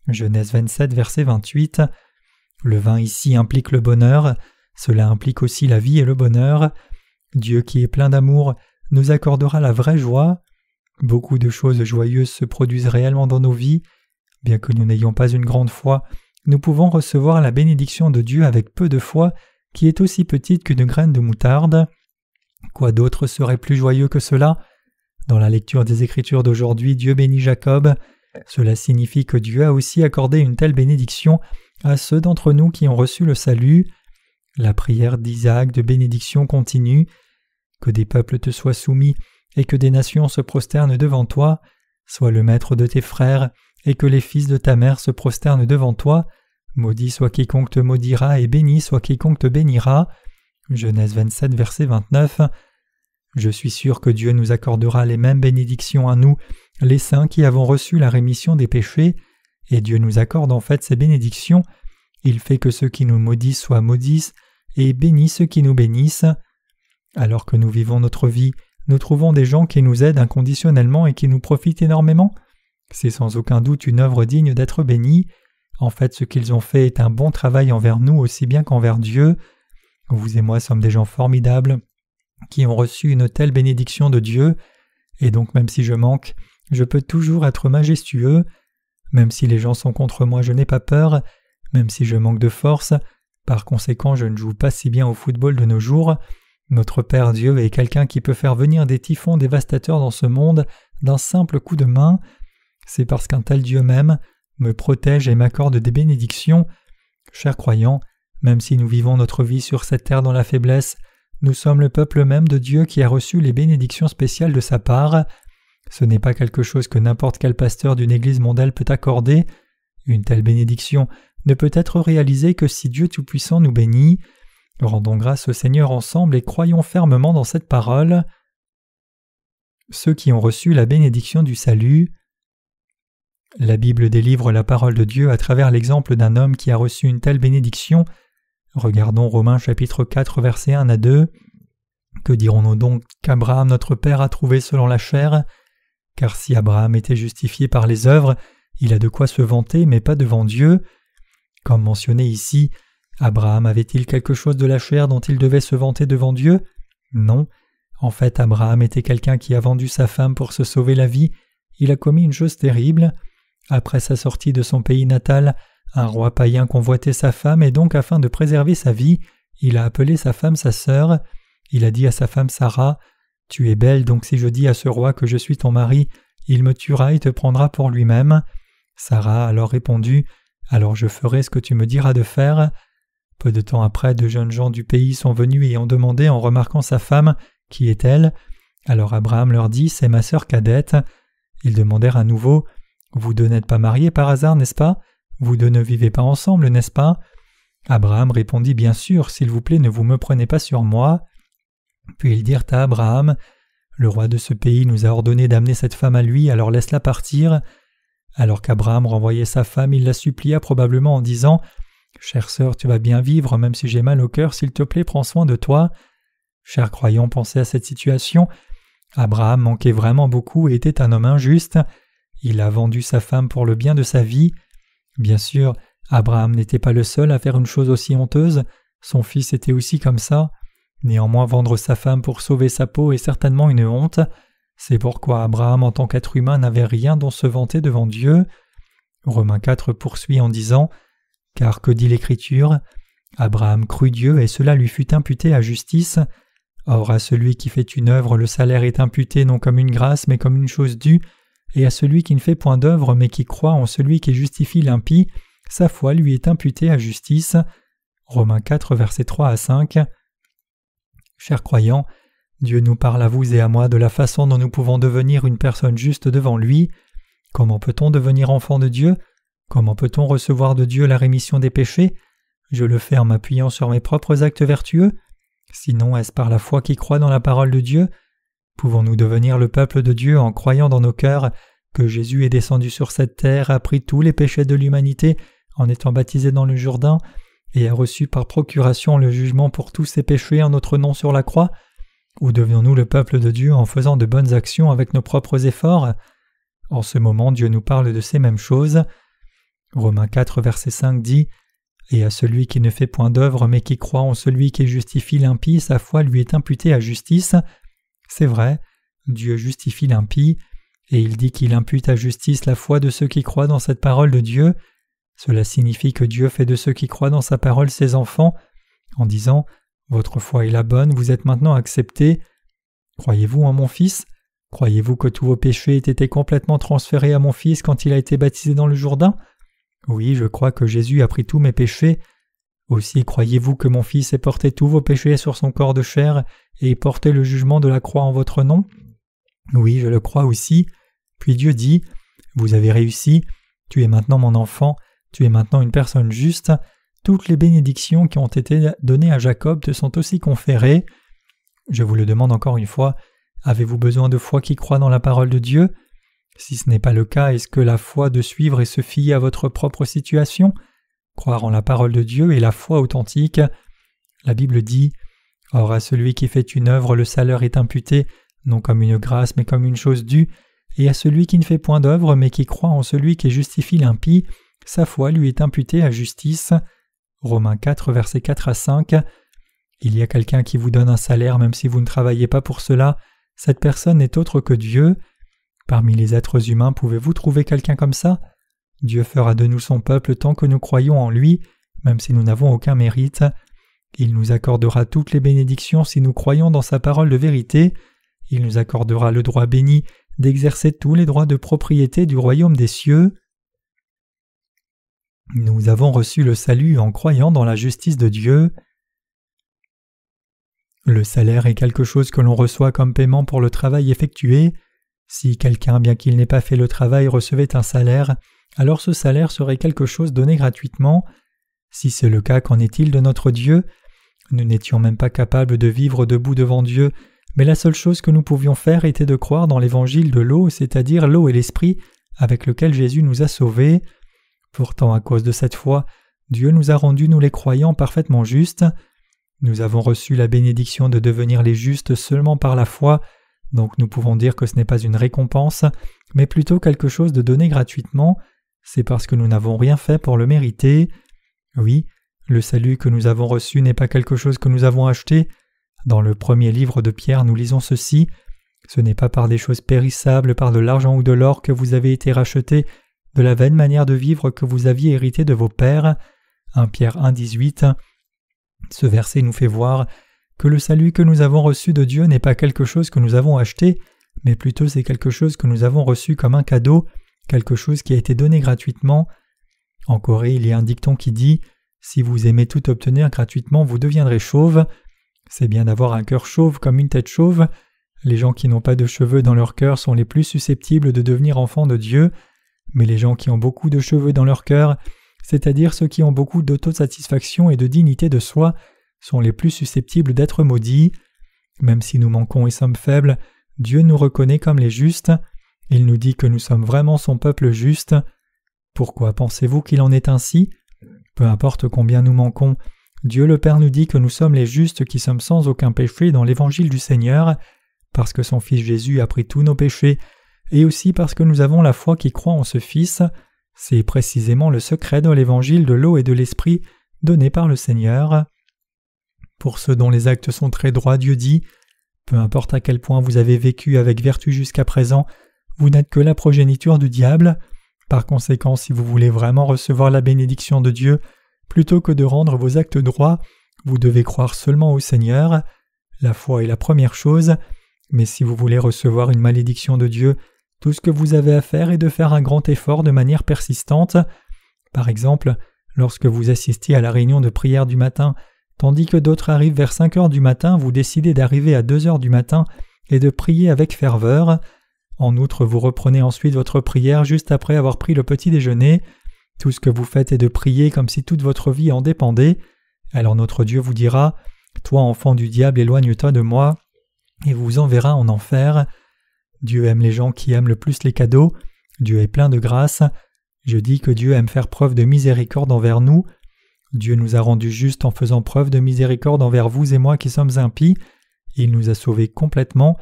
Genèse 27, verset 28. Le vin ici implique le bonheur, cela implique aussi la vie et le bonheur. Dieu qui est plein d'amour nous accordera la vraie joie. Beaucoup de choses joyeuses se produisent réellement dans nos vies. Bien que nous n'ayons pas une grande foi, nous pouvons recevoir la bénédiction de Dieu avec peu de foi qui est aussi petite qu'une graine de moutarde. Quoi d'autre serait plus joyeux que cela? Dans la lecture des Écritures d'aujourd'hui, Dieu bénit Jacob. Cela signifie que Dieu a aussi accordé une telle bénédiction à ceux d'entre nous qui ont reçu le salut. La prière d'Isaac de bénédiction continue. Que des peuples te soient soumis et que des nations se prosternent devant toi. Sois le maître de tes frères et que les fils de ta mère se prosternent devant toi. Maudit soit quiconque te maudira et béni soit quiconque te bénira. Genèse 27, verset 29. Je suis sûr que Dieu nous accordera les mêmes bénédictions à nous, les saints qui avons reçu la rémission des péchés, et Dieu nous accorde en fait ces bénédictions. Il fait que ceux qui nous maudissent soient maudissent, et bénit ceux qui nous bénissent. Alors que nous vivons notre vie, nous trouvons des gens qui nous aident inconditionnellement et qui nous profitent énormément. C'est sans aucun doute une œuvre digne d'être bénie. En fait, ce qu'ils ont fait est un bon travail envers nous aussi bien qu'envers Dieu. Vous et moi sommes des gens formidables qui ont reçu une telle bénédiction de Dieu. et donc même si je manque, je peux toujours être majestueux. Même si les gens sont contre moi, je n'ai pas peur, même si je manque de force. Par conséquent, je ne joue pas si bien au football de nos jours. Notre Père Dieu est quelqu'un qui peut faire venir des typhons dévastateurs dans ce monde d'un simple coup de main. C'est parce qu'un tel Dieu m'aime, me protège et m'accorde des bénédictions. Chers croyants, même si nous vivons notre vie sur cette terre dans la faiblesse, nous sommes le peuple même de Dieu qui a reçu les bénédictions spéciales de sa part. Ce n'est pas quelque chose que n'importe quel pasteur d'une église mondiale peut accorder. Une telle bénédiction ne peut être réalisée que si Dieu Tout-Puissant nous bénit. Rendons grâce au Seigneur ensemble et croyons fermement dans cette parole. Ceux qui ont reçu la bénédiction du salut. La Bible délivre la parole de Dieu à travers l'exemple d'un homme qui a reçu une telle bénédiction. Regardons Romains chapitre 4 versets 1 à 2. Que dirons-nous donc qu'Abraham notre Père a trouvé selon la chair ? Car si Abraham était justifié par les œuvres, il a de quoi se vanter, mais pas devant Dieu. Comme mentionné ici, Abraham avait-il quelque chose de la chair dont il devait se vanter devant Dieu ? Non. En fait, Abraham était quelqu'un qui a vendu sa femme pour se sauver la vie. Il a commis une chose terrible. Après sa sortie de son pays natal, un roi païen convoitait sa femme et donc afin de préserver sa vie, il a appelé sa femme sa sœur. Il a dit à sa femme Sarah, « Tu es belle, donc si je dis à ce roi que je suis ton mari, il me tuera et te prendra pour lui-même. » Sarah a alors répondu, « Alors je ferai ce que tu me diras de faire. » Peu de temps après, deux jeunes gens du pays sont venus et ont demandé en remarquant sa femme, « Qui est-elle » Alors Abraham leur dit, « C'est ma sœur cadette. » Ils demandèrent à nouveau, « Vous deux n'êtes pas mariés par hasard, n'est-ce pas ? Vous deux ne vivez pas ensemble, n'est-ce pas ?» Abraham répondit, « Bien sûr, s'il vous plaît, ne vous me prenez pas sur moi. » Puis ils dirent à Abraham, « Le roi de ce pays nous a ordonné d'amener cette femme à lui, alors laisse-la partir. » Alors qu'Abraham renvoyait sa femme, il la supplia probablement en disant, « Chère sœur, tu vas bien vivre, même si j'ai mal au cœur, s'il te plaît, prends soin de toi. » Chers croyants, pensez à cette situation. Abraham manquait vraiment beaucoup et était un homme injuste. Il a vendu sa femme pour le bien de sa vie. Bien sûr, Abraham n'était pas le seul à faire une chose aussi honteuse, son fils était aussi comme ça. Néanmoins, vendre sa femme pour sauver sa peau est certainement une honte. C'est pourquoi Abraham en tant qu'être humain n'avait rien dont se vanter devant Dieu. Romains 4 poursuit en disant « Car que dit l'Écriture ? Abraham crut Dieu et cela lui fut imputé à justice. Or à celui qui fait une œuvre le salaire est imputé non comme une grâce mais comme une chose due, et à celui qui ne fait point d'œuvre mais qui croit en celui qui justifie l'impie, sa foi lui est imputée à justice. » Romains 4 versets 3 à 5. Chers croyants, Dieu nous parle à vous et à moi de la façon dont nous pouvons devenir une personne juste devant lui. Comment peut-on devenir enfant de Dieu ? Comment peut-on recevoir de Dieu la rémission des péchés ? Je le fais en m'appuyant sur mes propres actes vertueux ? Sinon, est-ce par la foi qui croit dans la parole de Dieu ? Pouvons-nous devenir le peuple de Dieu en croyant dans nos cœurs que Jésus est descendu sur cette terre, a pris tous les péchés de l'humanité en étant baptisé dans le Jourdain et a reçu par procuration le jugement pour tous ses péchés en notre nom sur la croix ? Ou devenons-nous le peuple de Dieu en faisant de bonnes actions avec nos propres efforts ? En ce moment, Dieu nous parle de ces mêmes choses. Romains 4, verset 5 dit « Et à celui qui ne fait point d'œuvre mais qui croit en celui qui justifie l'impie, sa foi lui est imputée à justice. » C'est vrai, Dieu justifie l'impie, et il dit qu'il impute à justice la foi de ceux qui croient dans cette parole de Dieu. Cela signifie que Dieu fait de ceux qui croient dans sa parole ses enfants, en disant « Votre foi est la bonne, vous êtes maintenant acceptés. » Croyez-vous en mon Fils ? Croyez-vous que tous vos péchés aient été complètement transférés à mon Fils quand il a été baptisé dans le Jourdain ? Oui, je crois que Jésus a pris tous mes péchés. Aussi croyez-vous que mon Fils ait porté tous vos péchés sur son corps de chair et ait porté le jugement de la croix en votre nom ? Oui, je le crois aussi. Puis Dieu dit « Vous avez réussi, tu es maintenant mon enfant, tu es maintenant une personne juste. Toutes les bénédictions qui ont été données à Jacob te sont aussi conférées. » Je vous le demande encore une fois, avez-vous besoin de foi qui croit dans la parole de Dieu ? Si ce n'est pas le cas, est-ce que la foi de suivre et se fier à votre propre situation ? Croire en la parole de Dieu est la foi authentique. La Bible dit « Or à celui qui fait une œuvre, le salaire est imputé, non comme une grâce mais comme une chose due, et à celui qui ne fait point d'œuvre mais qui croit en celui qui justifie l'impie, sa foi lui est imputée à justice. » Romains 4, versets 4 à 5. Il y a quelqu'un qui vous donne un salaire même si vous ne travaillez pas pour cela. cette personne n'est autre que Dieu. Parmi les êtres humains, pouvez-vous trouver quelqu'un comme ça? Dieu fera de nous son peuple tant que nous croyons en lui, même si nous n'avons aucun mérite. Il nous accordera toutes les bénédictions si nous croyons dans sa parole de vérité. Il nous accordera le droit béni d'exercer tous les droits de propriété du royaume des cieux. Nous avons reçu le salut en croyant dans la justice de Dieu. Le salaire est quelque chose que l'on reçoit comme paiement pour le travail effectué. Si quelqu'un, bien qu'il n'ait pas fait le travail, recevait un salaire, alors ce salaire serait quelque chose donné gratuitement. Si c'est le cas, qu'en est-il de notre Dieu? Nous n'étions même pas capables de vivre debout devant Dieu, mais la seule chose que nous pouvions faire était de croire dans l'évangile de l'eau, c'est-à-dire l'eau et l'esprit, avec lequel Jésus nous a sauvés. Pourtant, à cause de cette foi, Dieu nous a rendus, nous les croyants, parfaitement justes. Nous avons reçu la bénédiction de devenir les justes seulement par la foi, donc nous pouvons dire que ce n'est pas une récompense, mais plutôt quelque chose de donné gratuitement. C'est parce que nous n'avons rien fait pour le mériter. Oui, le salut que nous avons reçu n'est pas quelque chose que nous avons acheté. Dans le premier livre de Pierre, nous lisons ceci: « Ce n'est pas par des choses périssables, par de l'argent ou de l'or que vous avez été rachetés, de la vaine manière de vivre que vous aviez hérité de vos pères. » 1 Pierre 1,18. Ce verset nous fait voir que le salut que nous avons reçu de Dieu n'est pas quelque chose que nous avons acheté, mais plutôt c'est quelque chose que nous avons reçu comme un cadeau, quelque chose qui a été donné gratuitement. En Corée, il y a un dicton qui dit « Si vous aimez tout obtenir gratuitement, vous deviendrez chauve ». C'est bien d'avoir un cœur chauve comme une tête chauve. Les gens qui n'ont pas de cheveux dans leur cœur sont les plus susceptibles de devenir enfants de Dieu, mais les gens qui ont beaucoup de cheveux dans leur cœur, c'est-à-dire ceux qui ont beaucoup d'autosatisfaction et de dignité de soi, sont les plus susceptibles d'être maudits. Même si nous manquons et sommes faibles, Dieu nous reconnaît comme les justes. Il nous dit que nous sommes vraiment son peuple juste. Pourquoi pensez-vous qu'il en est ainsi? Peu importe combien nous manquons, Dieu le Père nous dit que nous sommes les justes qui sommes sans aucun péché dans l'évangile du Seigneur, parce que son Fils Jésus a pris tous nos péchés, et aussi parce que nous avons la foi qui croit en ce Fils. C'est précisément le secret de l'évangile de l'eau et de l'esprit donné par le Seigneur. Pour ceux dont les actes sont très droits, Dieu dit « Peu importe à quel point vous avez vécu avec vertu jusqu'à présent, vous n'êtes que la progéniture du diable. Par conséquent, si vous voulez vraiment recevoir la bénédiction de Dieu, plutôt que de rendre vos actes droits, vous devez croire seulement au Seigneur. La foi est la première chose, mais si vous voulez recevoir une malédiction de Dieu, tout ce que vous avez à faire est de faire un grand effort de manière persistante. Par exemple, lorsque vous assistez à la réunion de prière du matin, tandis que d'autres arrivent vers 5 heures du matin, vous décidez d'arriver à 2 heures du matin et de prier avec ferveur. En outre, vous reprenez ensuite votre prière juste après avoir pris le petit déjeuner. Tout ce que vous faites est de prier comme si toute votre vie en dépendait. Alors notre Dieu vous dira « Toi, enfant du diable, éloigne-toi de moi » et vous enverra en enfer. Dieu aime les gens qui aiment le plus les cadeaux. Dieu est plein de grâce. Je dis que Dieu aime faire preuve de miséricorde envers nous. Dieu nous a rendus justes en faisant preuve de miséricorde envers vous et moi qui sommes impies. Il nous a sauvés complètement.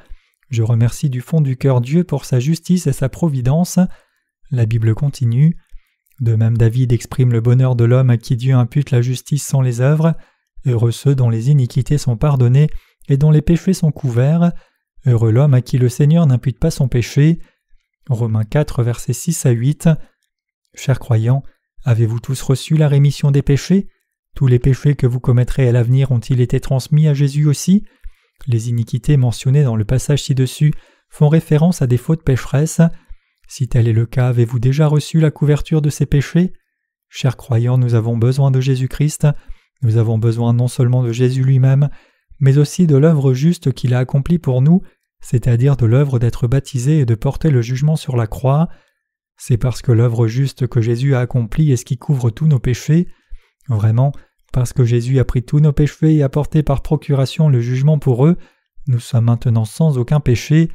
Je remercie du fond du cœur Dieu pour sa justice et sa providence. La Bible continue. De même David exprime le bonheur de l'homme à qui Dieu impute la justice sans les œuvres. Heureux ceux dont les iniquités sont pardonnées et dont les péchés sont couverts. Heureux l'homme à qui le Seigneur n'impute pas son péché. Romains 4, versets 6 à 8. Chers croyants, avez-vous tous reçu la rémission des péchés? Tous les péchés que vous commettrez à l'avenir ont-ils été transmis à Jésus aussi? Les iniquités mentionnées dans le passage ci-dessus font référence à des fautes pécheresses. Si tel est le cas, avez-vous déjà reçu la couverture de ces péchés? Chers croyants, nous avons besoin de Jésus-Christ. Nous avons besoin non seulement de Jésus lui-même, mais aussi de l'œuvre juste qu'il a accomplie pour nous, c'est-à-dire de l'œuvre d'être baptisé et de porter le jugement sur la croix. C'est parce que l'œuvre juste que Jésus a accomplie est ce qui couvre tous nos péchés. Vraiment, parce que Jésus a pris tous nos péchés et a porté par procuration le jugement pour eux, nous sommes maintenant sans aucun péché.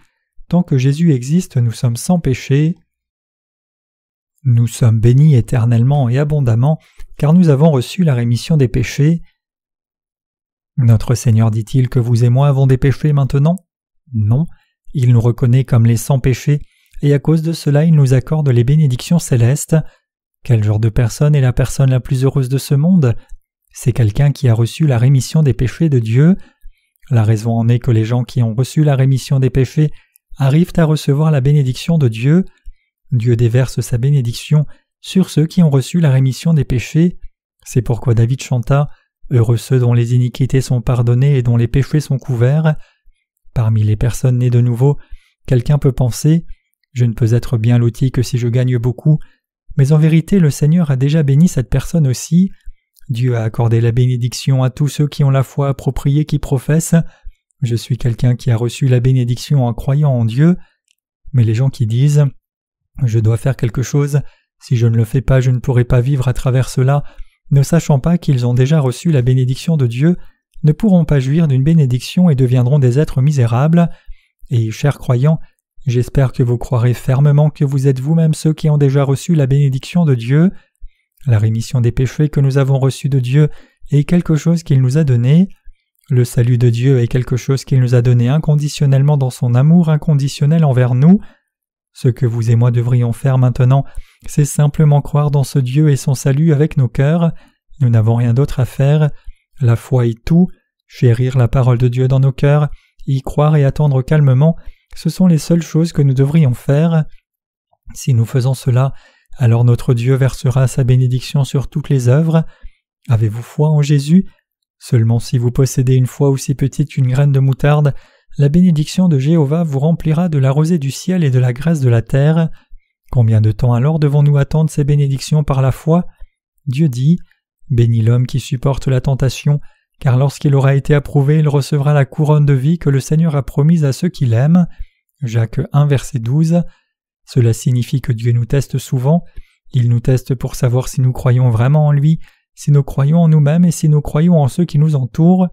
Tant que Jésus existe, nous sommes sans péché. Nous sommes bénis éternellement et abondamment, car nous avons reçu la rémission des péchés. Notre Seigneur dit-il que vous et moi avons des péchés maintenant? Non, il nous reconnaît comme les sans péchés, et à cause de cela il nous accorde les bénédictions célestes. Quel genre de personne est la personne la plus heureuse de ce monde? C'est quelqu'un qui a reçu la rémission des péchés de Dieu. La raison en est que les gens qui ont reçu la rémission des péchés arrivent à recevoir la bénédiction de Dieu. Dieu déverse sa bénédiction sur ceux qui ont reçu la rémission des péchés. C'est pourquoi David chanta « Heureux ceux dont les iniquités sont pardonnées et dont les péchés sont couverts ». Parmi les personnes nées de nouveau, quelqu'un peut penser « Je ne peux être bien loti que si je gagne beaucoup », mais en vérité le Seigneur a déjà béni cette personne aussi. Dieu a accordé la bénédiction à tous ceux qui ont la foi appropriée qui professent « Je suis quelqu'un qui a reçu la bénédiction en croyant en Dieu ». Mais les gens qui disent « Je dois faire quelque chose, si je ne le fais pas je ne pourrai pas vivre à travers cela », ne sachant pas qu'ils ont déjà reçu la bénédiction de Dieu, ne pourront pas jouir d'une bénédiction et deviendront des êtres misérables. Et, chers croyants, j'espère que vous croirez fermement que vous êtes vous-même ceux qui ont déjà reçu la bénédiction de Dieu. La rémission des péchés que nous avons reçue de Dieu est quelque chose qu'il nous a donné. Le salut de Dieu est quelque chose qu'il nous a donné inconditionnellement dans son amour inconditionnel envers nous. Ce que vous et moi devrions faire maintenant, c'est simplement croire dans ce Dieu et son salut avec nos cœurs. Nous n'avons rien d'autre à faire. La foi est tout. Chérir la parole de Dieu dans nos cœurs, y croire et attendre calmement, ce sont les seules choses que nous devrions faire. Si nous faisons cela, alors notre Dieu versera sa bénédiction sur toutes les œuvres. Avez-vous foi en Jésus? Seulement si vous possédez une foi aussi petite qu'une graine de moutarde, la bénédiction de Jéhovah vous remplira de la rosée du ciel et de la graisse de la terre. Combien de temps alors devons-nous attendre ces bénédictions par la foi? Dieu dit « Bénis l'homme qui supporte la tentation, car lorsqu'il aura été approuvé, il recevra la couronne de vie que le Seigneur a promise à ceux qui l'aiment. » Jacques 1, verset 12. Cela signifie que Dieu nous teste souvent. Il nous teste pour savoir si nous croyons vraiment en lui, si nous croyons en nous-mêmes et si nous croyons en ceux qui nous entourent.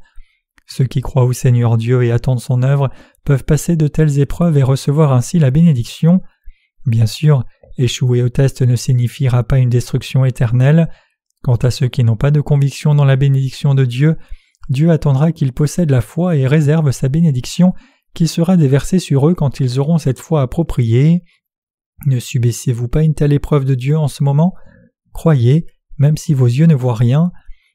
Ceux qui croient au Seigneur Dieu et attendent son œuvre peuvent passer de telles épreuves et recevoir ainsi la bénédiction. Bien sûr, échouer au test ne signifiera pas une destruction éternelle. Quant à ceux qui n'ont pas de conviction dans la bénédiction de Dieu, Dieu attendra qu'ils possèdent la foi et réserve sa bénédiction qui sera déversée sur eux quand ils auront cette foi appropriée. Ne subissez-vous pas une telle épreuve de Dieu en ce moment? Croyez, même si vos yeux ne voient rien.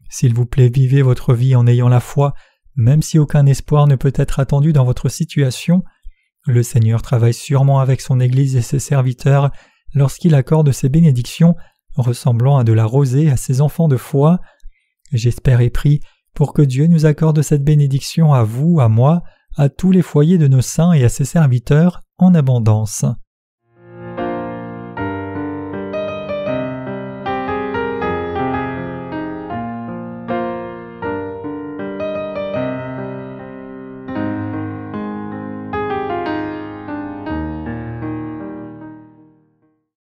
S'il vous plaît, vivez votre vie en ayant la foi, même si aucun espoir ne peut être attendu dans votre situation. Le Seigneur travaille sûrement avec son Église et ses serviteurs lorsqu'il accorde ses bénédictions, ressemblant à de la rosée à ses enfants de foi. J'espère et prie pour que Dieu nous accorde cette bénédiction à vous, à moi, à tous les foyers de nos saints et à ses serviteurs en abondance.